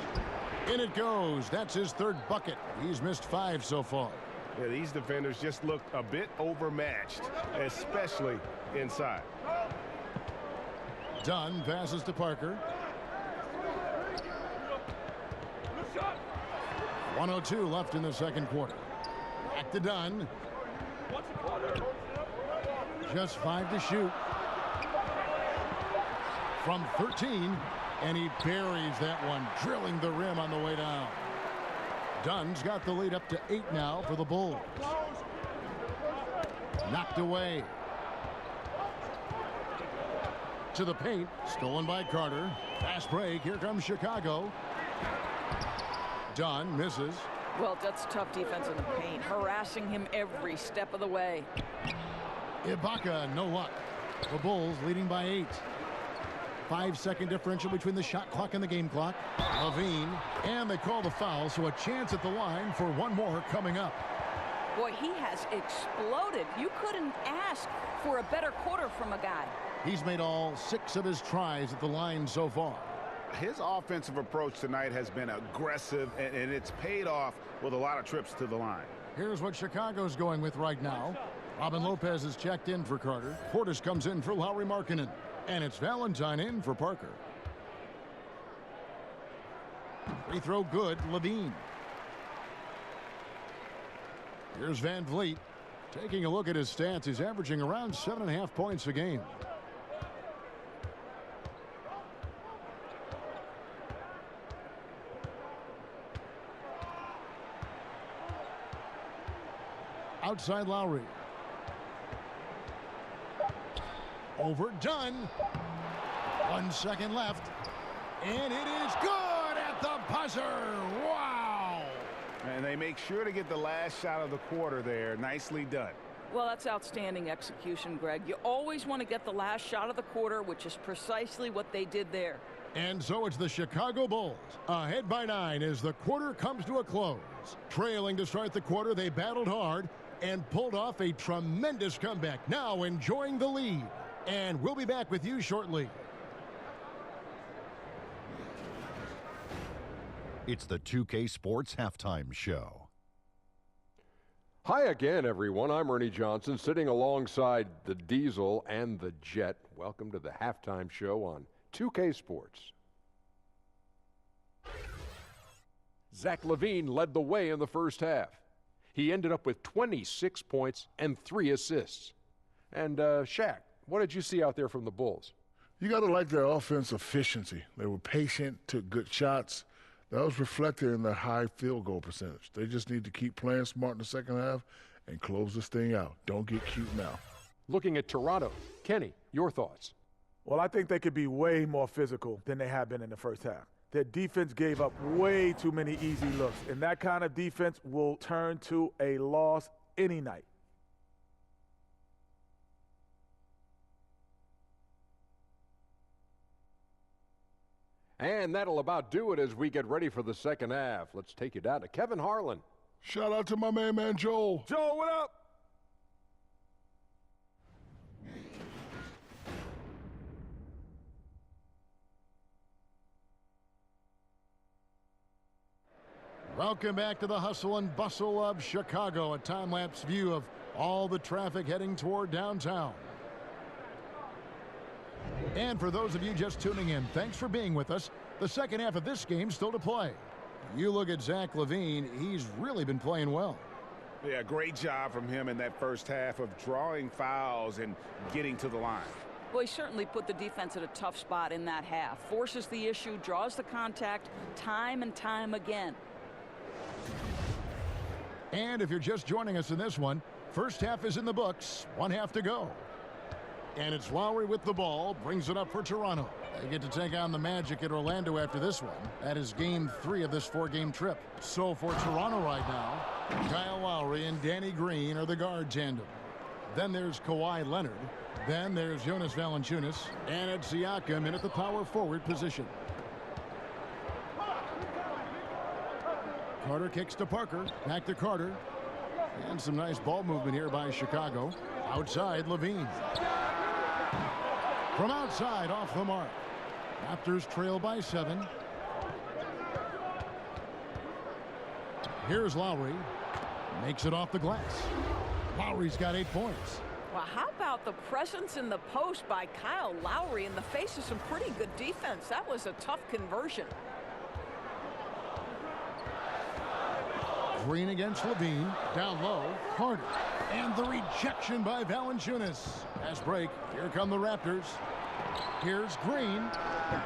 S5: In it goes. That's his third bucket. He's missed 5 so far.
S6: Yeah, these defenders just looked a bit overmatched, especially inside.
S5: Dunn passes to Parker. 1:02 left in the second quarter. Back to Dunn. Just 5 to shoot. From 13, and he buries that one, drilling the rim on the way down. Dunn's got the lead up to 8 now for the Bulls. Knocked away. To the paint, stolen by Carter. Fast break, here comes Chicago. Dunn misses.
S7: Well, that's tough defense in the paint, harassing him every step of the way.
S5: Ibaka, no luck. The Bulls leading by 8. 5-second differential between the shot clock and the game clock. Levine, and they call the foul, so a chance at the line for one more coming up.
S7: Boy, he has exploded. You couldn't ask for a better quarter from a guy.
S5: He's made all 6 of his tries at the line so far.
S10: His offensive approach tonight has been aggressive, and it's paid off with a lot of trips to the line.
S5: Here's what Chicago's going with right now. Robin Lopez is checked in for Carter. Portis comes in for Lauri Markkanen. And it's Valentine in for Parker. Free throw good, Levine. Here's Van Vliet. Taking a look at his stats, he's averaging around 7.5 points a game. Outside Lowry. Overdone. 1 second left. And it is good at the buzzer. Wow.
S10: And they make sure to get the last shot of the quarter there. Nicely done.
S7: Well, that's outstanding execution, Greg. You always want to get the last shot of the quarter, which is precisely what they did there.
S5: And so it's the Chicago Bulls ahead by 9 as the quarter comes to a close. Trailing to start the quarter, they battled hard and pulled off a tremendous comeback. Now enjoying the lead. And we'll be back with you shortly.
S1: It's the 2K Sports Halftime Show.
S2: Hi again, everyone. I'm Ernie Johnson, sitting alongside the Diesel and the Jet. Welcome to the Halftime Show on 2K Sports. Zach LaVine led the way in the first half. He ended up with 26 points and 3 assists. And Shaq, what did you see out there from the Bulls?
S4: You got to like their offense efficiency. They were patient, took good shots. That was reflected in their high field goal percentage. They just need to keep playing smart in the second half and close this thing out. Don't get cute now.
S2: Looking at Toronto, Kenny, your thoughts?
S3: Well, I think they could be way more physical than they have been in the first half. Their defense gave up way too many easy looks, and that kind of defense will turn to a loss any night.
S2: And that'll about do it as we get ready for the second half. Let's take you down to Kevin Harlan.
S4: Shout out to my man Joel.
S3: Joel, what up?
S5: Welcome back to the hustle and bustle of Chicago, a time-lapse view of all the traffic heading toward downtown. And for those of you just tuning in, thanks for being with us. The second half of this game still to play. You look at Zach LaVine, he's really been playing well.
S10: Yeah, great job from him in that first half of drawing fouls and getting to the line.
S7: Well, he certainly put the defense at a tough spot in that half. Forces the issue, draws the contact time and time again.
S5: And if you're just joining us in this one, first half is in the books, 1 half to go. And it's Lowry with the ball, brings it up for Toronto. They get to take on the Magic at Orlando after this one. That is game 3 of this 4-game trip. So for Toronto right now, Kyle Lowry and Danny Green are the guard tandem. Then there's Kawhi Leonard. Then there's Jonas Valanciunas. And it's Siakam in at the power forward position. Carter kicks to Parker. Back to Carter. And some nice ball movement here by Chicago. Outside, Levine. From outside, off the mark. Raptors trail by 7. Here's Lowry. Makes it off the glass. Lowry's got 8 points.
S7: Well, how about the presence in the post by Kyle Lowry in the face of some pretty good defense? That was a tough conversion.
S5: Green against Levine. Down low, Carter. And the rejection by Valanciunas. Fast break. Here come the Raptors. Here's Green.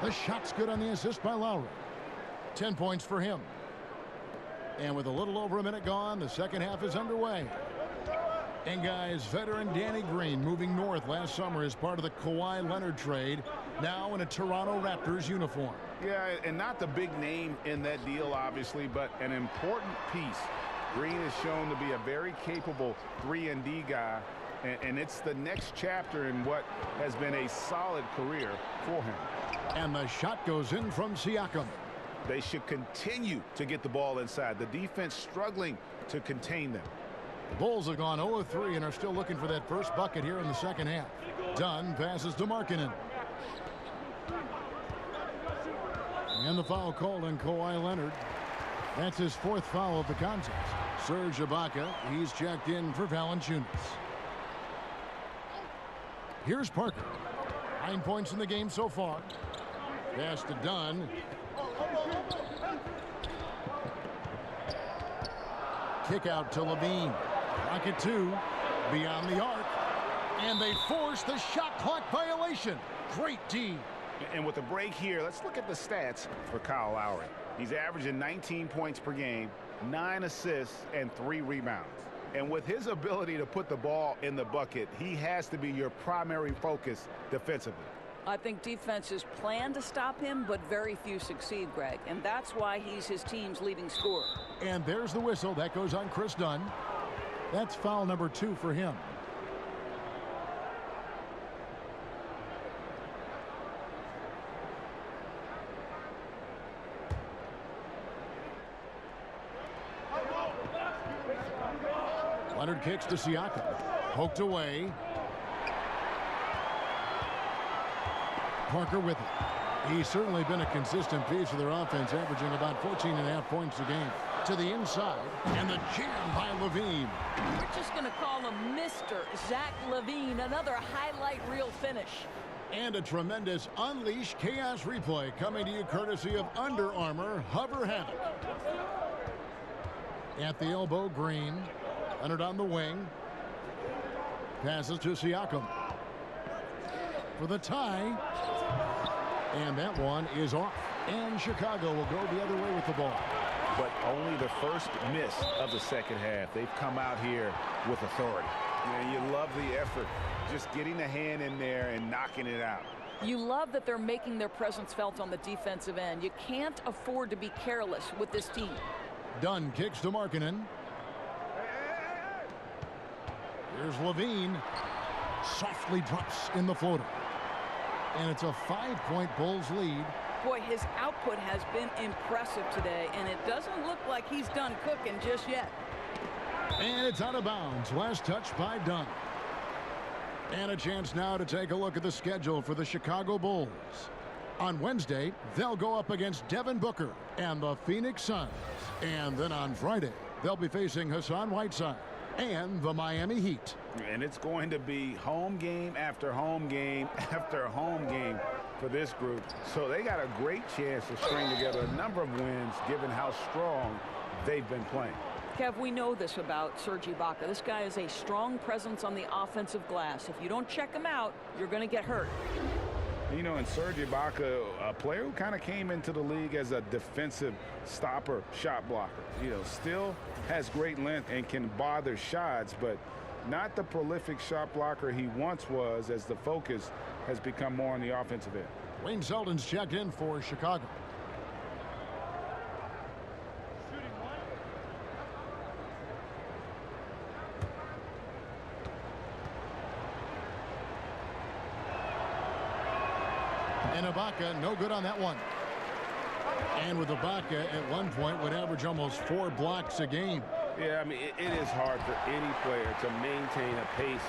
S5: The shot's good on the assist by Lowry. 10 points for him. And with a little over a minute gone, the second half is underway. And guys, veteran Danny Green moving north last summer as part of the Kawhi Leonard trade, now in a Toronto Raptors uniform.
S10: Yeah, and not the big name in that deal, obviously, but an important piece. Green is shown to be a very capable 3-and-D guy, and it's the next chapter in what has been a solid career for him.
S5: And the shot goes in from Siakam.
S10: They should continue to get the ball inside. The defense struggling to contain them.
S5: The Bulls have gone 0 of 3 and are still looking for that first bucket here in the second half. Dunn passes to Markkanen. And the foul called on Kawhi Leonard. That's his 4th foul of the contest. Serge Ibaka, he's checked in for Valanciunas. Here's Parker. 9 points in the game so far. Pass to Dunn. Kick out to Levine. Rocket 2. Beyond the arc. And they force the shot clock violation. Great D.
S10: And with a break here, let's look at the stats for Kyle Lowry. He's averaging 19 points per game, 9 assists, and 3 rebounds. And with his ability to put the ball in the bucket, he has to be your primary focus defensively.
S7: I think defenses plan to stop him, but very few succeed, Greg. And that's why he's his team's leading scorer.
S5: And there's the whistle. That goes on Chris Dunn. That's foul number 2 for him. Leonard kicks to Siakam. Poked away. Parker with it. He's certainly been a consistent piece of their offense, averaging about 14.5 points a game. To the inside, and the jam by Levine.
S7: We're just going to call him Mr. Zach LaVine. Another highlight reel finish.
S5: And a tremendous Unleash Chaos replay coming to you courtesy of Under Armour Hover Havoc. At the elbow, Green. Leonard on the wing. Passes to Siakam. For the tie. And that one is off. And Chicago will go the other way with the ball.
S10: But only the first miss of the second half. They've come out here with authority. And you love the effort. Just getting a hand in there and knocking it out.
S7: You love that they're making their presence felt on the defensive end. You can't afford to be careless with this team.
S5: Dunn kicks to Markkanen. Here's Levine. Softly drops in the floater. And it's a 5-point Bulls lead.
S7: Boy, his output has been impressive today, and it doesn't look like he's done cooking just yet.
S5: And it's out of bounds. Last touch by Dunn. And a chance now to take a look at the schedule for the Chicago Bulls. On Wednesday, they'll go up against Devin Booker and the Phoenix Suns. And then on Friday, they'll be facing Hassan Whiteside and the Miami Heat.
S10: And it's going to be home game after home game after home game for this group. So they got a great chance to string together a number of wins given how strong they've been playing.
S7: Kev, we know this about Serge Ibaka. This guy is a strong presence on the offensive glass. If you don't check him out, you're going to get hurt.
S10: You know, and Serge Ibaka, a player who kind of came into the league as a defensive stopper, shot blocker. You know, still has great length and can bother shots, but not the prolific shot blocker he once was, as the focus has become more on the offensive end.
S5: Wayne Selden's checked in for Chicago. And Ibaka, no good on that one. And with Ibaka at one point would average almost 4 blocks a game.
S6: Yeah, I mean, it is hard for any player to maintain a pace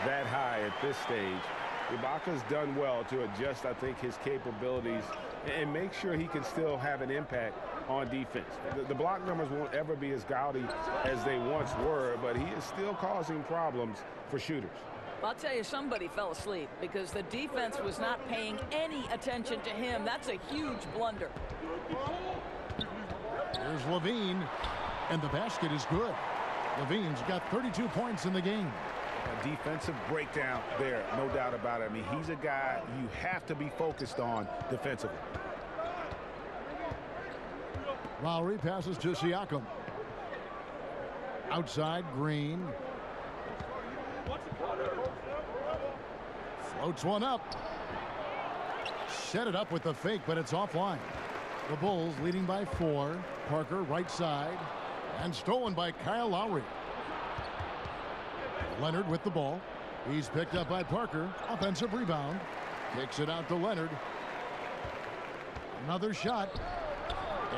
S6: that high at this stage. Ibaka's done well to adjust, I think, his capabilities and make sure he can still have an impact on defense. The block numbers won't ever be as gaudy as they once were, but he is still causing problems for shooters.
S7: I'll tell you, somebody fell asleep because the defense was not paying any attention to him. That's a huge blunder.
S5: Here's Levine, and the basket is good. Levine's got 32 points in the game.
S10: A defensive breakdown there, no doubt about it. I mean, he's a guy you have to be focused on defensively.
S5: Lowry passes to Siakam. Outside, Green. Floats one up. Set it up with the fake, but it's offline. The Bulls leading by 4. Parker right side. And stolen by Kyle Lowry. Leonard with the ball. He's picked up by Parker. Offensive rebound. Kicks it out to Leonard. Another shot.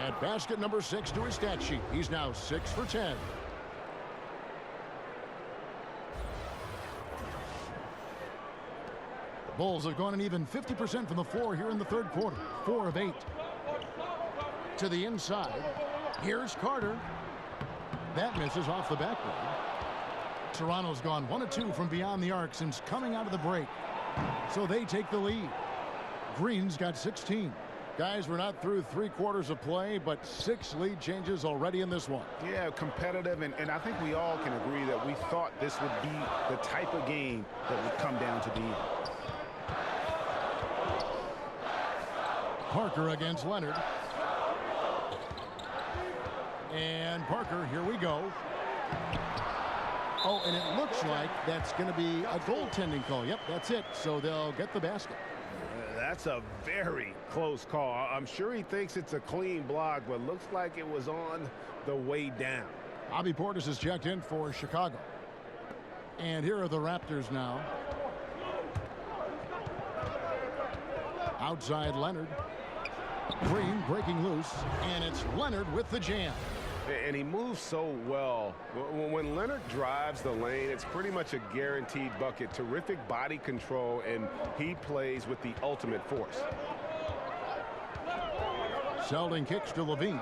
S5: And basket number 6 to his stat sheet. He's now 6 for 10. The Bulls have gone an even 50% from the floor here in the third quarter. 4 of 8. To the inside. Here's Carter. That misses off the backboard. Toronto's gone 1 of 2 from beyond the arc since coming out of the break. So they take the lead. Green's got 16. Guys, we're not through 3 quarters of play, but 6 lead changes already in this one.
S10: Yeah, competitive, and I think we all can agree that we thought this would be the type of game that would come down to the end.
S5: Parker against Leonard. And Parker, here we go. Oh, and it looks like that's going to be a goaltending call. Yep, that's it. So they'll get the basket.
S6: That's a very close call. I'm sure he thinks it's a clean block, but looks like it was on the way down.
S5: Bobby Portis is checked in for Chicago. And here are the Raptors now. Outside Leonard. Green breaking loose, and it's Leonard with the jam.
S6: And he moves so well. When Leonard drives the lane, it's pretty much a guaranteed bucket. Terrific body control, and he plays with the ultimate force.
S5: Selden kicks to Levine.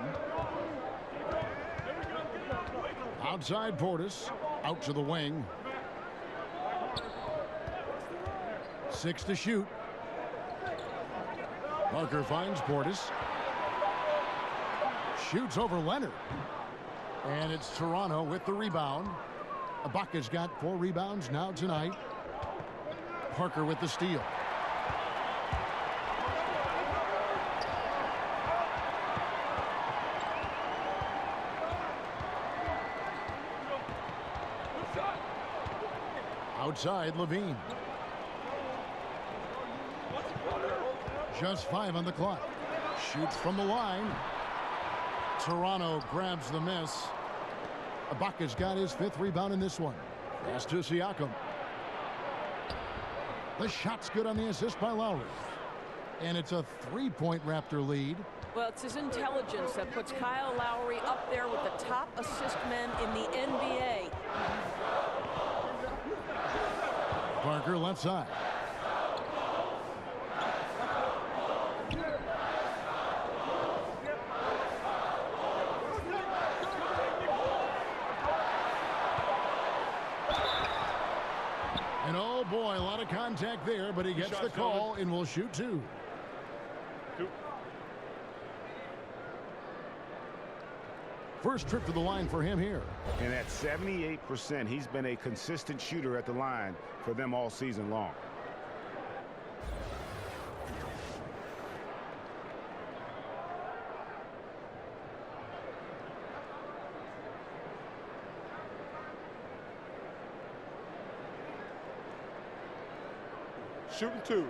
S5: Outside Portis. Out to the wing. 6 to shoot. Parker finds Portis. Shoots over Leonard. And it's Toronto with the rebound. Ibaka's got 4 rebounds now tonight. Parker with the steal. Outside Levine. Just 5 on the clock. Shoots from the line. Toronto grabs the miss. Ibaka's got his 5th rebound in this one. Pass to Siakam. The shot's good on the assist by Lowry. And it's a 3-point Raptor lead.
S7: Well, it's his intelligence that puts Kyle Lowry up there with the top assist men in the NBA.
S5: Parker left side. And oh boy, a lot of contact there, but he gets the call and will shoot 2. First trip to the line for him here.
S6: And at 78%, he's been a consistent shooter at the line for them all season long.
S9: Shooting 2.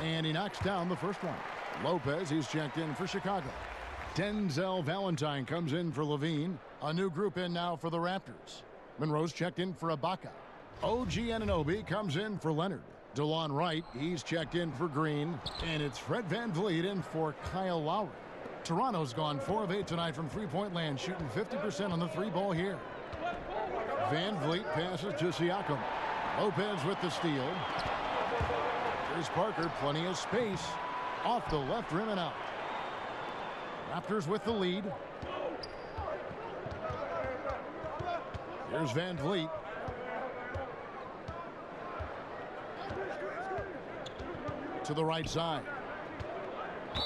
S5: And he knocks down the first one. Lopez, he's checked in for Chicago. Denzel Valentine comes in for Levine. A new group in now for the Raptors. Monroe's checked in for Ibaka. OG Anunoby comes in for Leonard. DeLon Wright, he's checked in for Green. And it's Fred VanVleet in for Kyle Lowry. Toronto's gone 4 of 8 tonight from three-point land, shooting 50% on the three ball here. VanVleet passes to Siakam. Lopez with the steal. Here's Parker, plenty of space. Off the left rim and out. Raptors with the lead. Here's VanVleet. To the right side.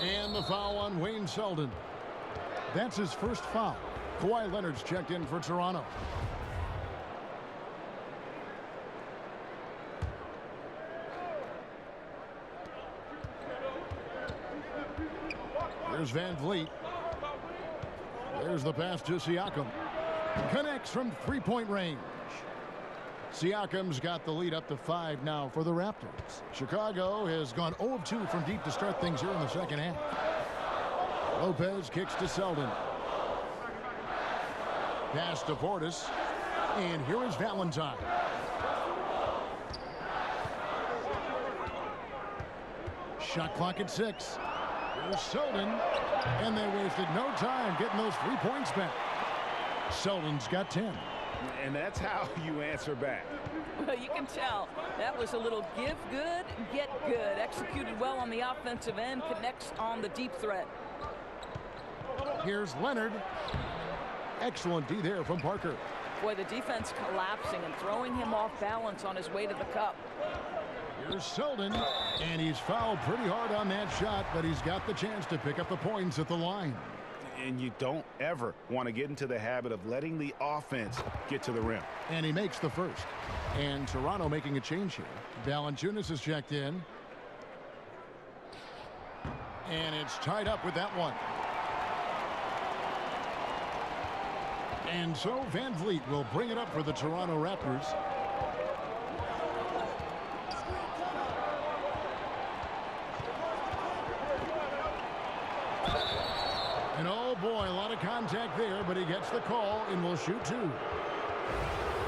S5: And the foul on Wayne Selden. That's his first foul. Kawhi Leonard's checked in for Toronto. There's VanVleet. There's the pass to Siakam. Connects from three-point range. Siakam's got the lead up to 5 now for the Raptors. Chicago has gone 0 of 2 from deep to start things here in the second half. Lopez kicks to Selden. Pass to Portis. And here is Valentine. Shot clock at 6. Here's Selden. And they wasted no time getting those 3 points back. Selden's got 10.
S6: And that's how you answer back.
S7: Well, you can tell. That was a little give good, get good. Executed well on the offensive end, connects on the deep threat.
S5: Here's Leonard. Excellent D there from Parker.
S7: Boy, the defense collapsing and throwing him off balance on his way to the cup.
S5: Here's Selden, and he's fouled pretty hard on that shot, but he's got the chance to pick up the points at the line.
S6: And you don't ever want to get into the habit of letting the offense get to the rim.
S5: And he makes the first. And Toronto making a change here. Valanciunas is checked in. And it's tied up with that one. And so VanVleet will bring it up for the Toronto Raptors. And oh boy, a lot of contact there, but he gets the call and will shoot 2.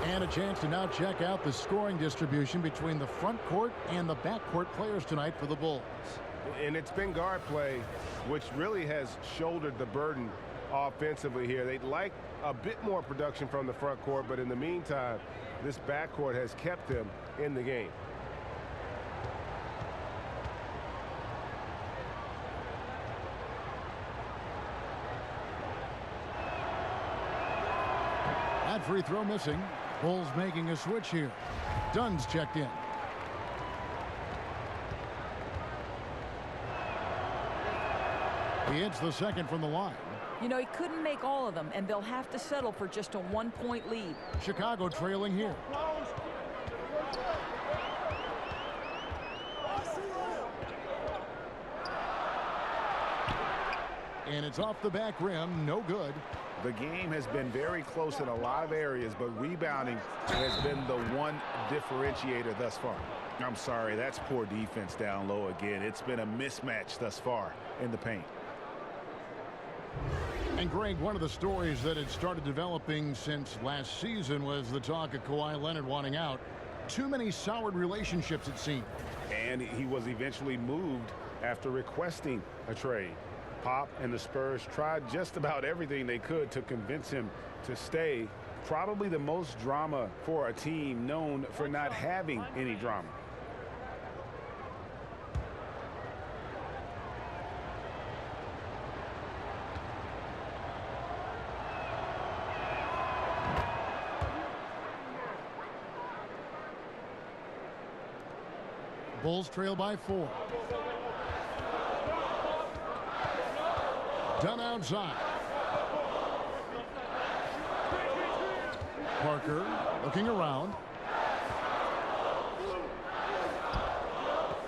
S5: And a chance to now check out the scoring distribution between the front court and the back court players tonight for the Bulls.
S6: And it's been guard play, which really has shouldered the burden offensively here. They'd like a bit more production from the front court, but in the meantime, this backcourt has kept them in the game.
S5: That free throw missing. Bulls making a switch here. Dunn's checked in. He hits the second from the line.
S7: You know, he couldn't make all of them, and they'll have to settle for just a 1-point lead.
S5: Chicago trailing here. And it's off the back rim, no good.
S6: The game has been very close in a lot of areas, but rebounding has been the one differentiator thus far. I'm sorry, that's poor defense down low again. It's been a mismatch thus far in the paint.
S5: And Greg, one of the stories that had started developing since last season was the talk of Kawhi Leonard wanting out. Too many soured relationships, it seemed.
S6: And he was eventually moved after requesting a trade. Pop and the Spurs tried just about everything they could to convince him to stay. Probably the most drama for a team known for not having any drama.
S5: Bulls trail by 4. Dunn outside. Parker looking around.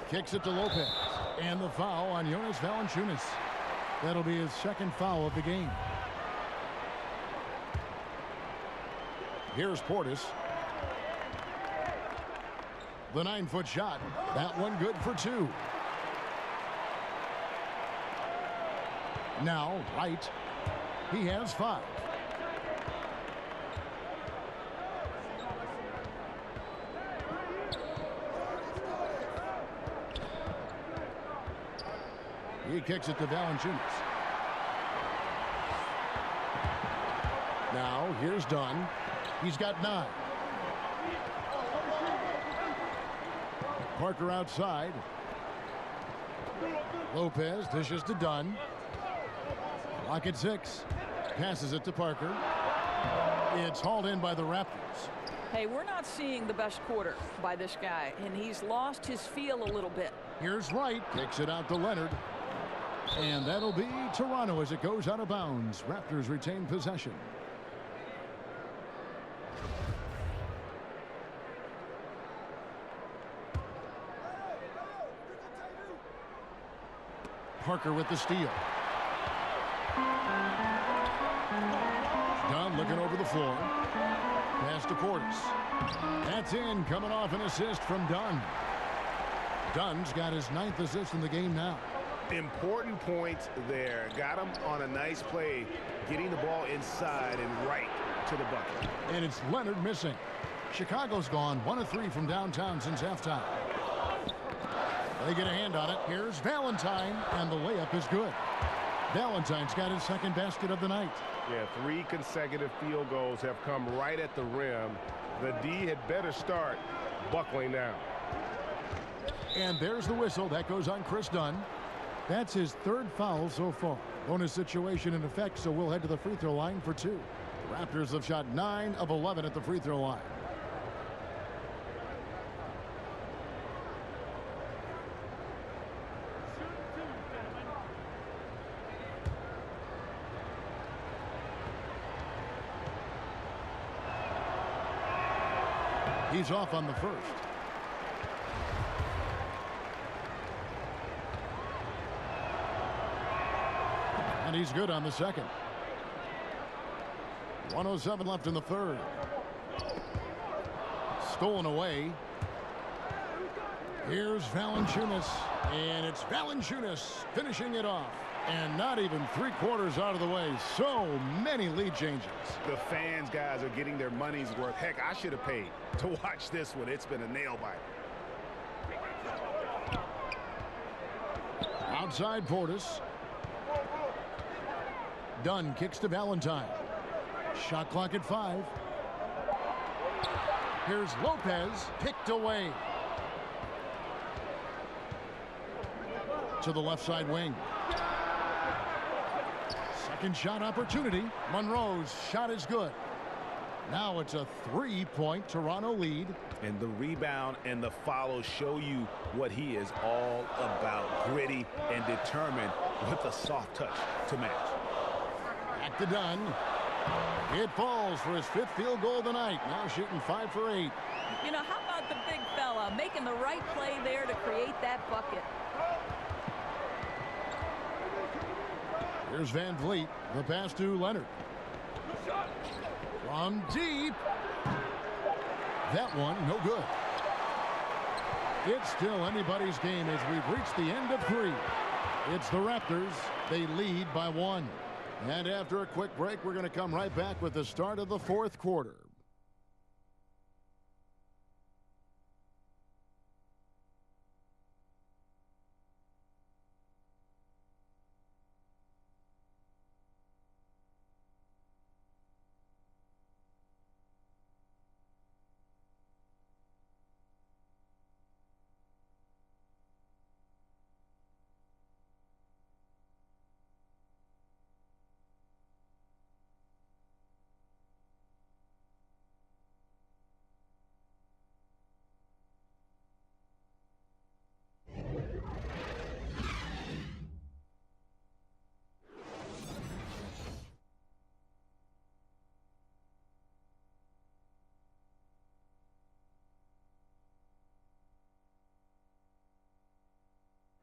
S5: Kicks it to Lopez. And the foul on Jonas Valanciunas. That'll be his second foul of the game. Here's Portis. The 9-foot shot. That one good for 2. Now, Wright. He has 5. He kicks it to Valanciunas. Now, here's Dunn. He's got 9. Parker outside. Lopez dishes to Dunn. Clock at 6. Passes it to Parker. It's hauled in by the Raptors.
S7: Hey, we're not seeing the best quarter by this guy, and he's lost his feel a little bit.
S5: Here's Wright. Kicks it out to Leonard. And that'll be Toronto as it goes out of bounds. Raptors retain possession. Parker with the steal. Dunn looking over the floor. Pass to Portis. That's in, coming off an assist from Dunn. Dunn's got his 9th assist in the game now.
S10: Important point there. Got him on a nice play, getting the ball inside and right to the bucket.
S5: And it's Leonard missing. Chicago's gone 1 of 3 from downtown since halftime. They get a hand on it. Here's Valentine, and the layup is good. Valentine's got his 2nd basket of the night.
S6: Yeah, 3 consecutive field goals have come right at the rim. The D had better start buckling down.
S5: And there's the whistle. That goes on Chris Dunn. That's his 3rd foul so far. Bonus situation in effect, so we'll head to the free throw line for 2. The Raptors have shot 9 of 11 at the free throw line. He's off on the first. And he's good on the second. 1:07 left in the 3rd. Stolen away. Here's Valanciunas. And it's Valanciunas finishing it off. And not even 3/4 out of the way. So many lead changes.
S10: The fans, guys, are getting their money's worth. Heck, I should have paid to watch this one. It's been a nail biter.
S5: Outside Portis. Dunn kicks to Valentine. Shot clock at 5. Here's Lopez, picked away. To the left side wing. Second shot opportunity. Monroe's shot is good. Now it's a 3-point Toronto lead.
S10: And the rebound and the follow show you what he is all about. Gritty and determined with a soft touch to match.
S5: Back to Dunn. It falls for his 5th field goal of the night. Now shooting 5 for 8.
S7: You know, how about the big fella making the right play there to create that bucket?
S5: Here's Van Vliet. The pass to Leonard. From deep. That one, no good. It's still anybody's game as we've reached the end of 3. It's the Raptors. They lead by 1. And after a quick break, we're going to come right back with the start of the 4th quarter.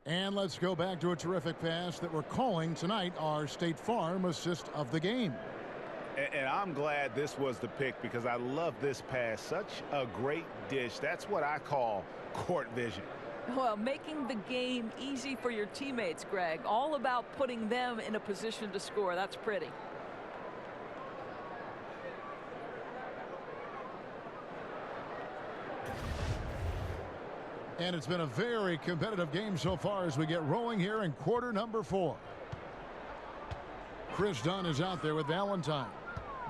S5: And let's go back to a terrific pass that we're calling tonight our State Farm assist of the game.
S10: And I'm glad this was the pick because I love this pass. Such a great dish. That's what I call court vision.
S7: Well, making the game easy for your teammates, Greg. All about putting them in a position to score. That's pretty.
S5: And it's been a very competitive game so far as we get rolling here in quarter number 4. Chris Dunn is out there with Valentine.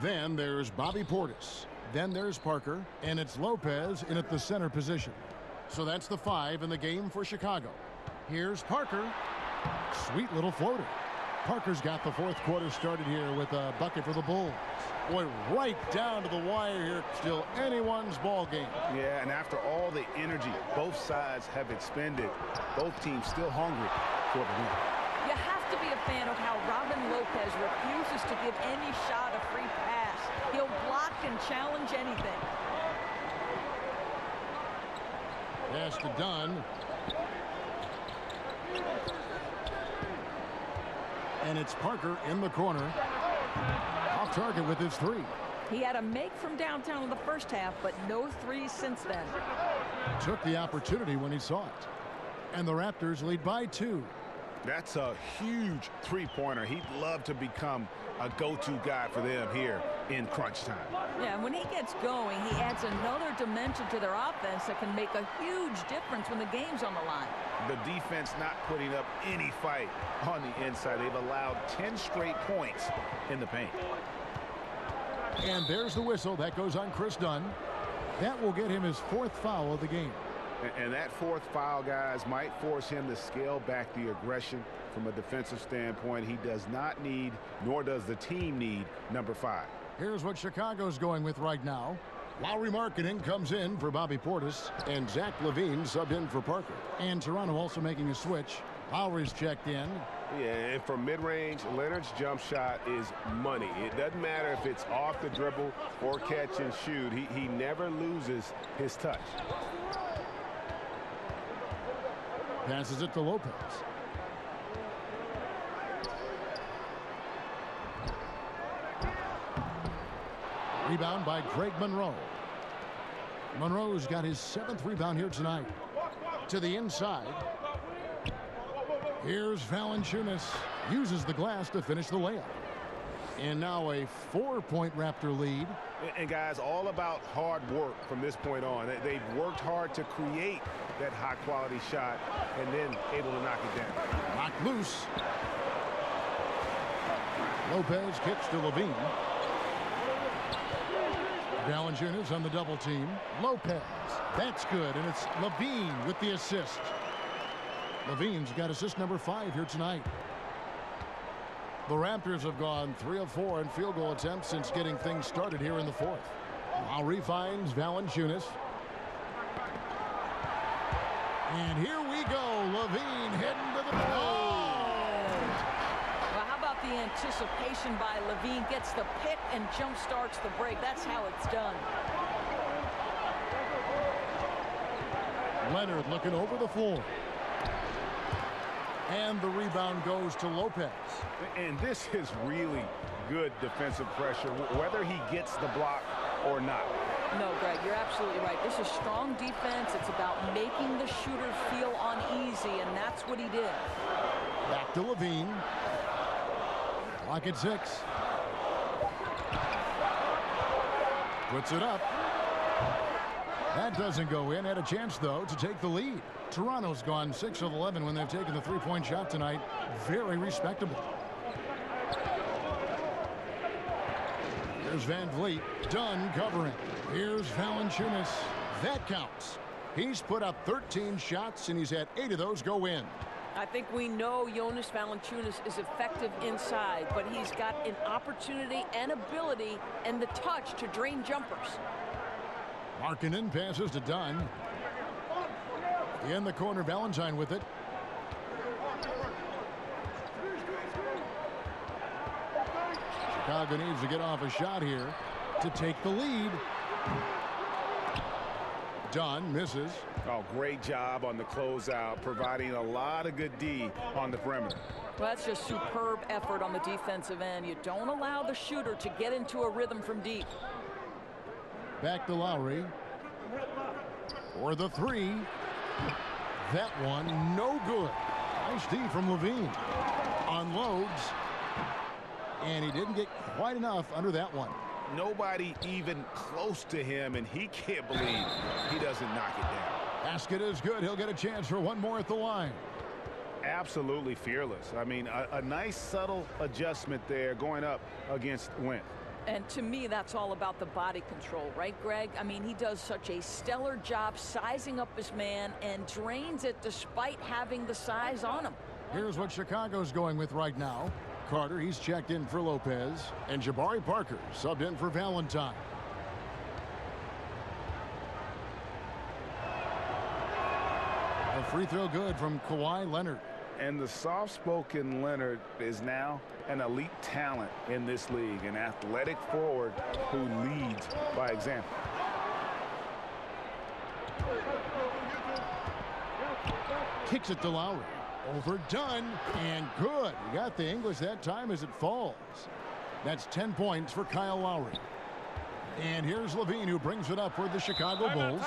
S5: Then there's Bobby Portis. Then there's Parker. And it's Lopez in at the center position. So that's the 5 in the game for Chicago. Here's Parker. Sweet little floater. Parker's got the 4th quarter started here with a bucket for the Bulls. Boy, right down to the wire here. Still anyone's ball game.
S10: Yeah, and after all the energy both sides have expended, both teams still hungry for the win.
S7: You have to be a fan of how Robin Lopez refuses to give any shot a free pass. He'll block and challenge anything.
S5: Pass to Dunn. And it's Parker in the corner. Off target with his 3.
S7: He had a make from downtown in the first half, but no threes since then.
S5: Took the opportunity when he saw it. And the Raptors lead by 2.
S10: That's a huge three-pointer. He'd love to become a go-to guy for them here in crunch time.
S7: Yeah, and when he gets going, he adds another dimension to their offense that can make a huge difference when the game's on the line.
S10: The defense not putting up any fight on the inside. They've allowed 10 straight points in the paint.
S5: And there's the whistle. That goes on Chris Dunn. That will get him his 4th foul of the game.
S10: And that 4th foul, guys, might force him to scale back the aggression from a defensive standpoint. He does not need, nor does the team need, number 5.
S5: Here's what Chicago's going with right now. Lowry Markkanen comes in for Bobby Portis, and Zach LaVine subbed in for Parker. And Toronto also making a switch. Lowry's checked in.
S6: Yeah, and for mid-range, Leonard's jump shot is money. It doesn't matter if it's off the dribble or catch and shoot. He never loses his touch.
S5: Passes it to Lopez. Rebound by Greg Monroe. Monroe's got his 7th rebound here tonight. To the inside. Here's Valanciunas. Uses the glass to finish the layup. And now a 4-point Raptor lead.
S6: And guys, all about hard work from this point on. They've worked hard to create that high-quality shot and then able to knock it down.
S5: Knocked loose. Lopez kicks to LaVine. Valanciunas on the double team. Lopez. That's good, and it's LaVine with the assist. LaVine's got assist number 5 here tonight. The Raptors have gone 3 of 4 in field goal attempts since getting things started here in the 4th. Lowry finds Valanciunas. And here we go. LaVine heading to the ball.
S7: Well, how about the anticipation by LaVine? Gets the pick and jump starts the break. That's how it's done.
S5: Leonard looking over the floor. And the rebound goes to Lopez.
S10: And this is really good defensive pressure, whether he gets the block or not.
S7: No, Greg, you're absolutely right. This is strong defense. It's about making the shooter feel uneasy, and that's what he did.
S5: Back to LaVine. Clock at 6. Puts it up. That doesn't go in. Had a chance, though, to take the lead. Toronto's gone 6 of 11 when they've taken the 3-point shot tonight. Very respectable. Here's Van Vliet. Dunn covering. Here's Valanciunas. That counts. He's put up 13 shots, and he's had 8 of those go in.
S7: I think we know Jonas Valanciunas is effective inside, but he's got an opportunity and ability and the touch to drain jumpers.
S5: Markkanen passes to Dunn. In the corner, Valentine with it. Chicago needs to get off a shot here to take the lead. Dunn misses.
S10: Oh, great job on the closeout, providing a lot of good D on the perimeter.
S7: Well, that's just superb effort on the defensive end. You don't allow the shooter to get into a rhythm from deep.
S5: Back to Lowry. For the 3. That one, no good. Nice D from LaVine. Unloads. And he didn't get quite enough under that one.
S10: Nobody even close to him, and he can't believe he doesn't knock it down.
S5: Basket is good. He'll get a chance for one more at the line.
S10: Absolutely fearless. I mean, a nice subtle adjustment there going up against Wentz.
S7: And to me, that's all about the body control, right, Greg? I mean, he does such a stellar job sizing up his man and drains it despite having the size on him.
S5: Here's what Chicago's going with right now. Carter, he's checked in for Lopez. And Jabari Parker subbed in for Valentine. A free throw good from Kawhi Leonard.
S10: And the soft-spoken Leonard is now an elite talent in this league, an athletic forward who leads by example.
S5: Kicks it to Lowry. Overdone and good. He got the English that time as it falls. That's 10 points for Kyle Lowry. And here's Levine, who brings it up for the Chicago Bulls.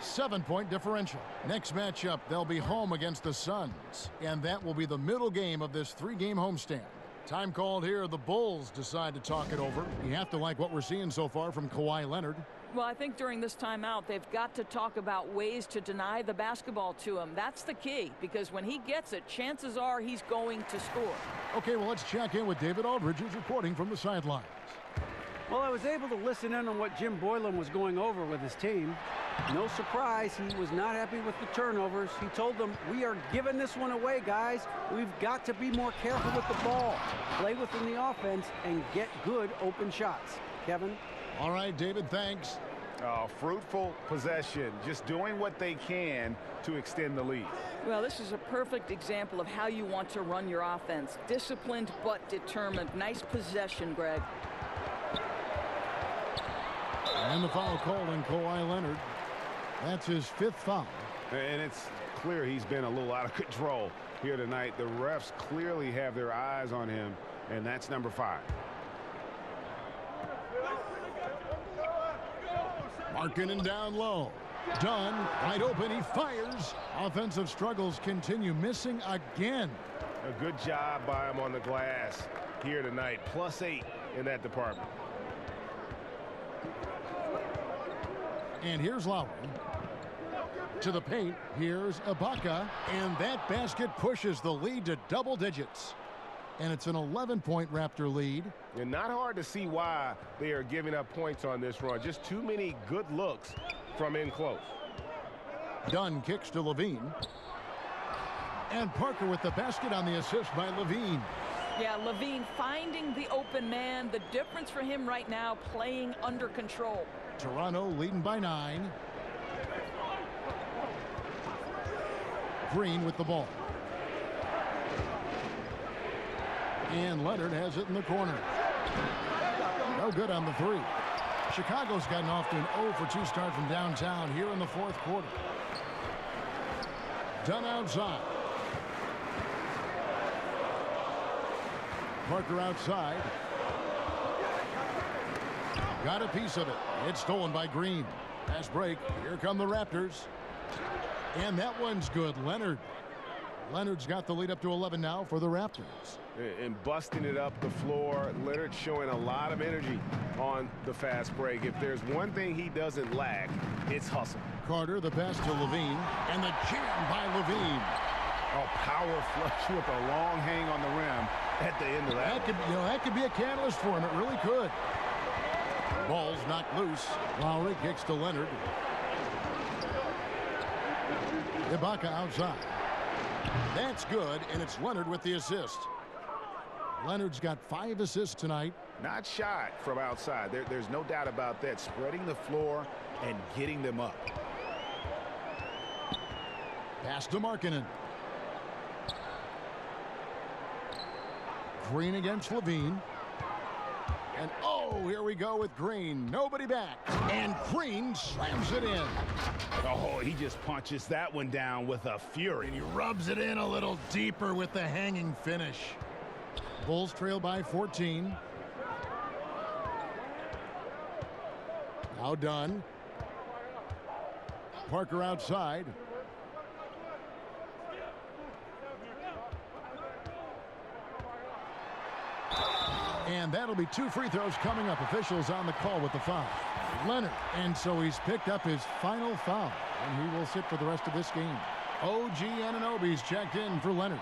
S5: 7-point differential. Next matchup, they'll be home against the Suns. And that will be the middle game of this 3-game homestand. Time called here. The Bulls decide to talk it over. You have to like what we're seeing so far from Kawhi Leonard.
S7: Well, I think during this timeout, they've got to talk about ways to deny the basketball to him. That's the key, because when he gets it, chances are he's going to score.
S5: Okay, well, let's check in with David Aldridge, who's reporting from the sidelines.
S8: Well, I was able to listen in on what Jim Boylan was going over with his team. No surprise, he was not happy with the turnovers. He told them, we are giving this one away, guys. We've got to be more careful with the ball, play within the offense, and get good open shots. Kevin?
S5: All right, David, thanks.
S10: Fruitful possession, just doing what they can to extend the lead.
S7: Well, this is a perfect example of how you want to run your offense. Disciplined but determined. Nice possession, Greg.
S5: And the foul called on Kawhi Leonard. That's his 5th foul.
S10: And it's clear he's been a little out of control here tonight. The refs clearly have their eyes on him, and that's number 5.
S5: Markkanen down low. Dunn, wide open, he fires. Offensive struggles continue, missing again.
S10: A good job by him on the glass here tonight. +8 in that department.
S5: And here's Lowry. To the paint, here's Ibaka. And that basket pushes the lead to double digits. And it's an 11-point Raptor lead.
S10: And not hard to see why they are giving up points on this run. Just too many good looks from in close.
S5: Dunn kicks to Levine. And Parker with the basket on the assist by Levine.
S7: Yeah, Levine finding the open man. The difference for him right now, playing under control.
S5: Toronto leading by 9. Green with the ball. And Leonard has it in the corner. No good on the 3. Chicago's gotten off to an 0-for-2 start from downtown here in the 4th quarter. Dunn outside. Parker outside. Got a piece of it. It's stolen by Green. Pass break. Here come the Raptors. And that one's good. Leonard's got the lead up to 11 now for the Raptors.
S10: And busting it up the floor. Leonard showing a lot of energy on the fast break. If there's one thing he doesn't lack, it's hustle.
S5: Carter, the pass to Levine. And the jam by Levine.
S10: Oh, power flush with a long hang on the rim at the end of that.
S5: That could be a catalyst for him. It really could. Ball's knocked loose. Lowry kicks to Leonard. Ibaka outside. That's good, and it's Leonard with the assist. Leonard's got 5 assists tonight.
S10: Not shy from outside. There's no doubt about that. Spreading the floor and getting them up.
S5: Pass to Markkanen. Green against Levine. And here we go with Green. Nobody back. And Green slams it in.
S10: Oh, he just punches that one down with a fury.
S5: And he rubs it in a little deeper with the hanging finish. Bulls trail by 14. Now Dunn. Parker outside. And that'll be 2 free throws coming up. Officials on the call with the foul. Leonard. And so he's picked up his final foul, and he will sit for the rest of this game. OG Anunoby's checked in for Leonard.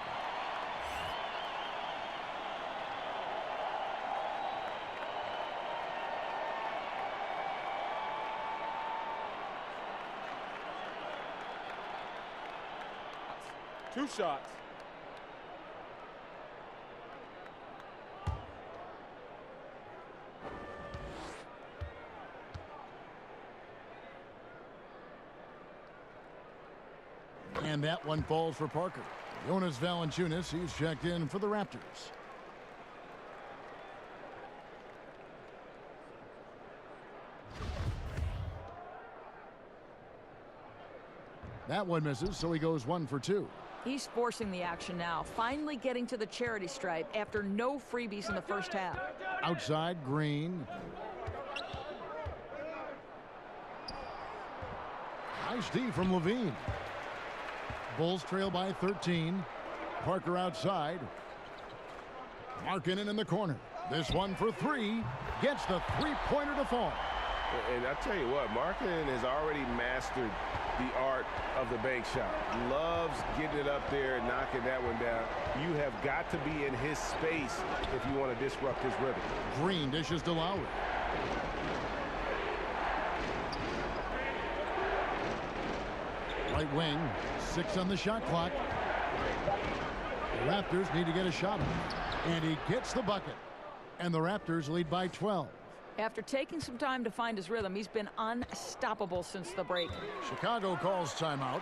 S11: Two shots.
S5: And that one falls for Parker. Jonas Valanciunas, he's checked in for the Raptors. That one misses, so he goes 1 for 2.
S7: He's forcing the action now, finally getting to the charity stripe after no freebies in the first half.
S5: Outside, Green. Nice D from Levine. Bulls trail by 13. Parker outside. Markkanen in the corner. This one for 3. Gets the three-pointer to fall.
S6: And I tell you what, Markkanen has already mastered the art of the bank shot. Loves getting it up there and knocking that one down. You have got to be in his space if you want to disrupt his rhythm.
S5: Green dishes to Lowry. Right wing, 6 on the shot clock. The Raptors need to get a shot off. And he gets the bucket. And the Raptors lead by 12.
S7: After taking some time to find his rhythm, he's been unstoppable since the break.
S5: Chicago calls timeout.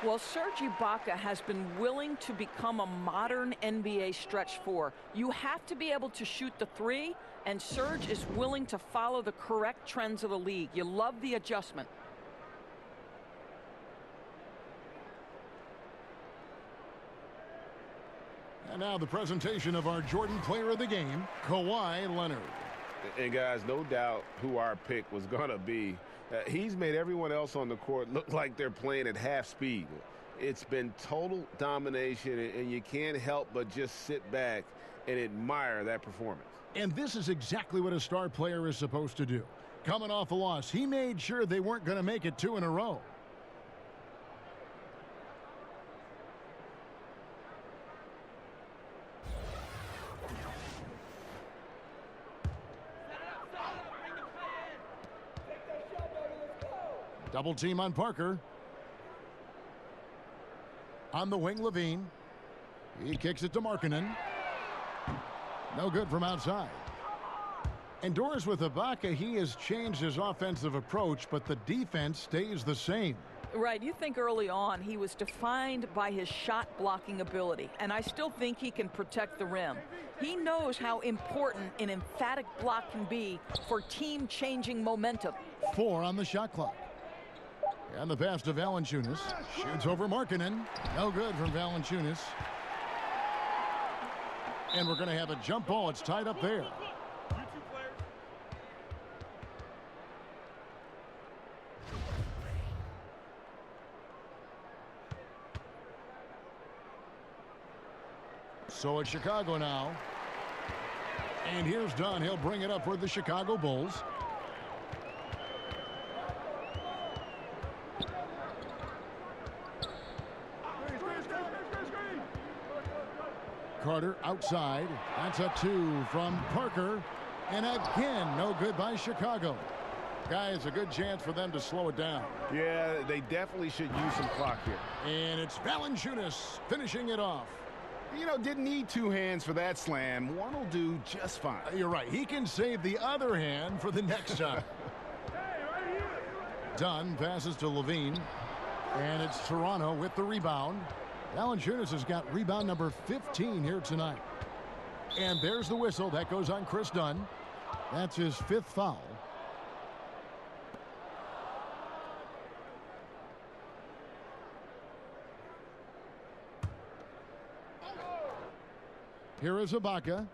S7: Well, Serge Ibaka has been willing to become a modern NBA stretch 4. You have to be able to shoot the 3, and Serge is willing to follow the correct trends of the league. You love the adjustment.
S5: And now the presentation of our Jordan Player of the Game, Kawhi Leonard.
S6: And guys, no doubt who our pick was going to be. He's made everyone else on the court look like they're playing at half speed. It's been total domination, and you can't help but just sit back and admire that performance.
S5: And this is exactly what a star player is supposed to do. Coming off a loss, he made sure they weren't going to make it 2 in a row. Double team on Parker. On the wing, Levine. He kicks it to Markkanen. No good from outside. Indoors with Ibaka, he has changed his offensive approach, but the defense stays the same.
S7: Right, you think early on he was defined by his shot blocking ability, and I still think he can protect the rim. He knows how important an emphatic block can be for team-changing momentum.
S5: 4 on the shot clock. And the pass to Valanciunas. Shoots over Markkanen. No good from Valanciunas. And we're going to have a jump ball. It's tied up there. So it's Chicago now. And here's Dunn. He'll bring it up for the Chicago Bulls. Carter outside. That's a 2 from Parker. And again, no good by Chicago. Guys, a good chance for them to slow it down.
S6: Yeah, they definitely should use some clock here.
S5: And it's Valanciunas finishing it off.
S10: You know, didn't need 2 hands for that slam. One will do just fine.
S5: You're right. He can save the other hand for the next time. Dunn passes to Levine. And it's Toronto with the rebound. Valanciunas has got rebound number 15 here tonight. And there's the whistle. That goes on Chris Dunn. That's his 5th foul. Here is Ibaka.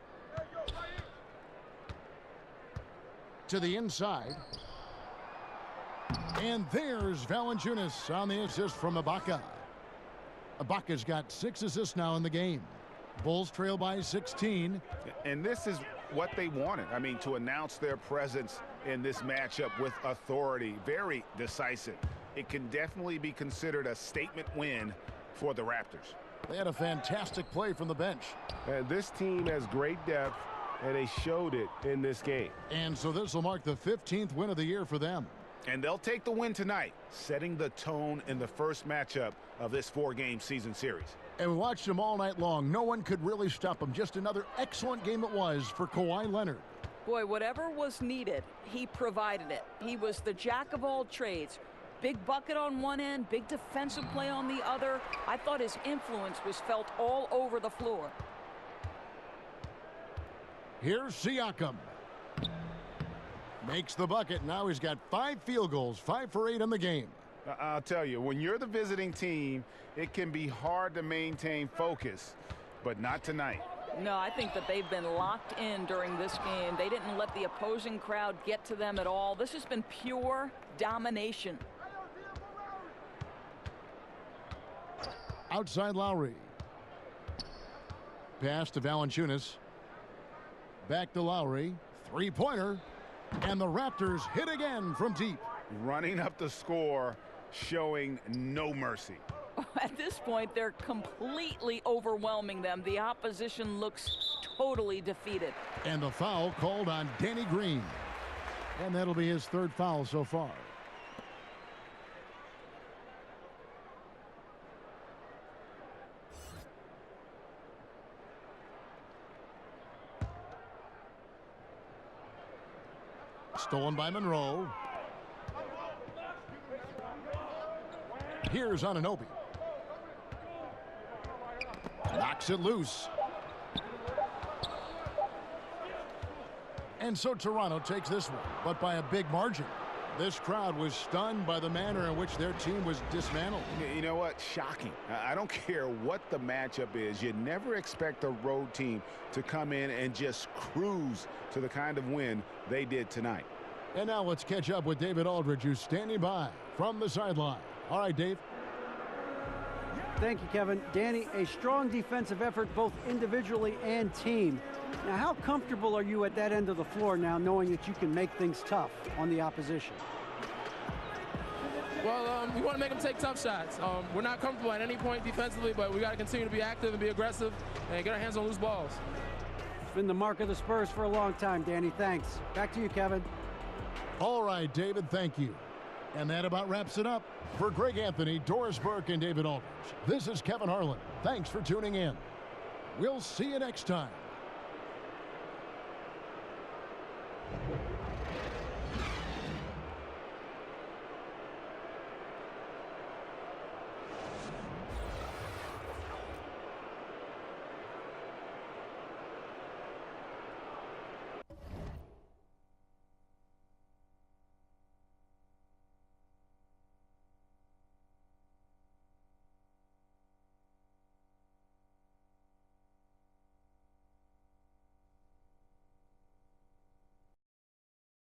S5: To the inside. And there's Valanciunas on the assist from Ibaka. Ibaka's got 6 assists now in the game. Bulls trail by 16.
S10: And this is what they wanted. I mean, to announce their presence in this matchup with authority, very decisive. It can definitely be considered a statement win for the Raptors.
S5: They had a fantastic play from the bench.
S6: This team has great depth, and they showed it in this game.
S5: And so this will mark the 15th win of the year for them.
S10: And they'll take the win tonight, setting the tone in the first matchup of this 4-game season series.
S5: And we watched them all night long. No one could really stop them. Just another excellent game it was for Kawhi Leonard.
S7: Boy, whatever was needed, he provided it. He was the jack of all trades. Big bucket on one end, big defensive play on the other. I thought his influence was felt all over the floor.
S5: Here's Siakam. Makes the bucket. Now he's got 5 field goals, 5 for 8 in the game.
S10: I'll tell you, when you're the visiting team, it can be hard to maintain focus, but not tonight.
S7: No, I think that they've been locked in during this game. They didn't let the opposing crowd get to them at all. This has been pure domination.
S5: Outside Lowry. Pass to Valanciunas. Back to Lowry. 3-pointer. And the Raptors hit again from deep.
S10: Running up the score, showing no mercy.
S7: At this point, they're completely overwhelming them. The opposition looks totally defeated.
S5: And the foul called on Danny Green. And that'll be his 3rd foul so far. Stolen by Monroe. Here's Anunoby. Knocks it loose. And so Toronto takes this one, but by a big margin. This crowd was stunned by the manner in which their team was dismantled.
S10: You know what? Shocking. I don't care what the matchup is. You never expect a road team to come in and just cruise to the kind of win they did tonight.
S5: And now let's catch up with David Aldridge, who's standing by from the sideline. All right, Dave.
S8: Thank you, Kevin. Danny, a strong defensive effort both individually and team. Now, how comfortable are you at that end of the floor now, knowing that you can make things tough on the opposition?
S11: Well, we want to make them take tough shots. We're not comfortable at any point defensively, but we got to continue to be active and be aggressive and get our hands on loose balls.
S8: It's been the mark of the Spurs for a long time, Danny. Thanks. Back to you, Kevin.
S5: All right, David, thank you. And that about wraps it up. For Greg Anthony, Doris Burke, and David Aldridge, this is Kevin Harlan. Thanks for tuning in. We'll see you next time.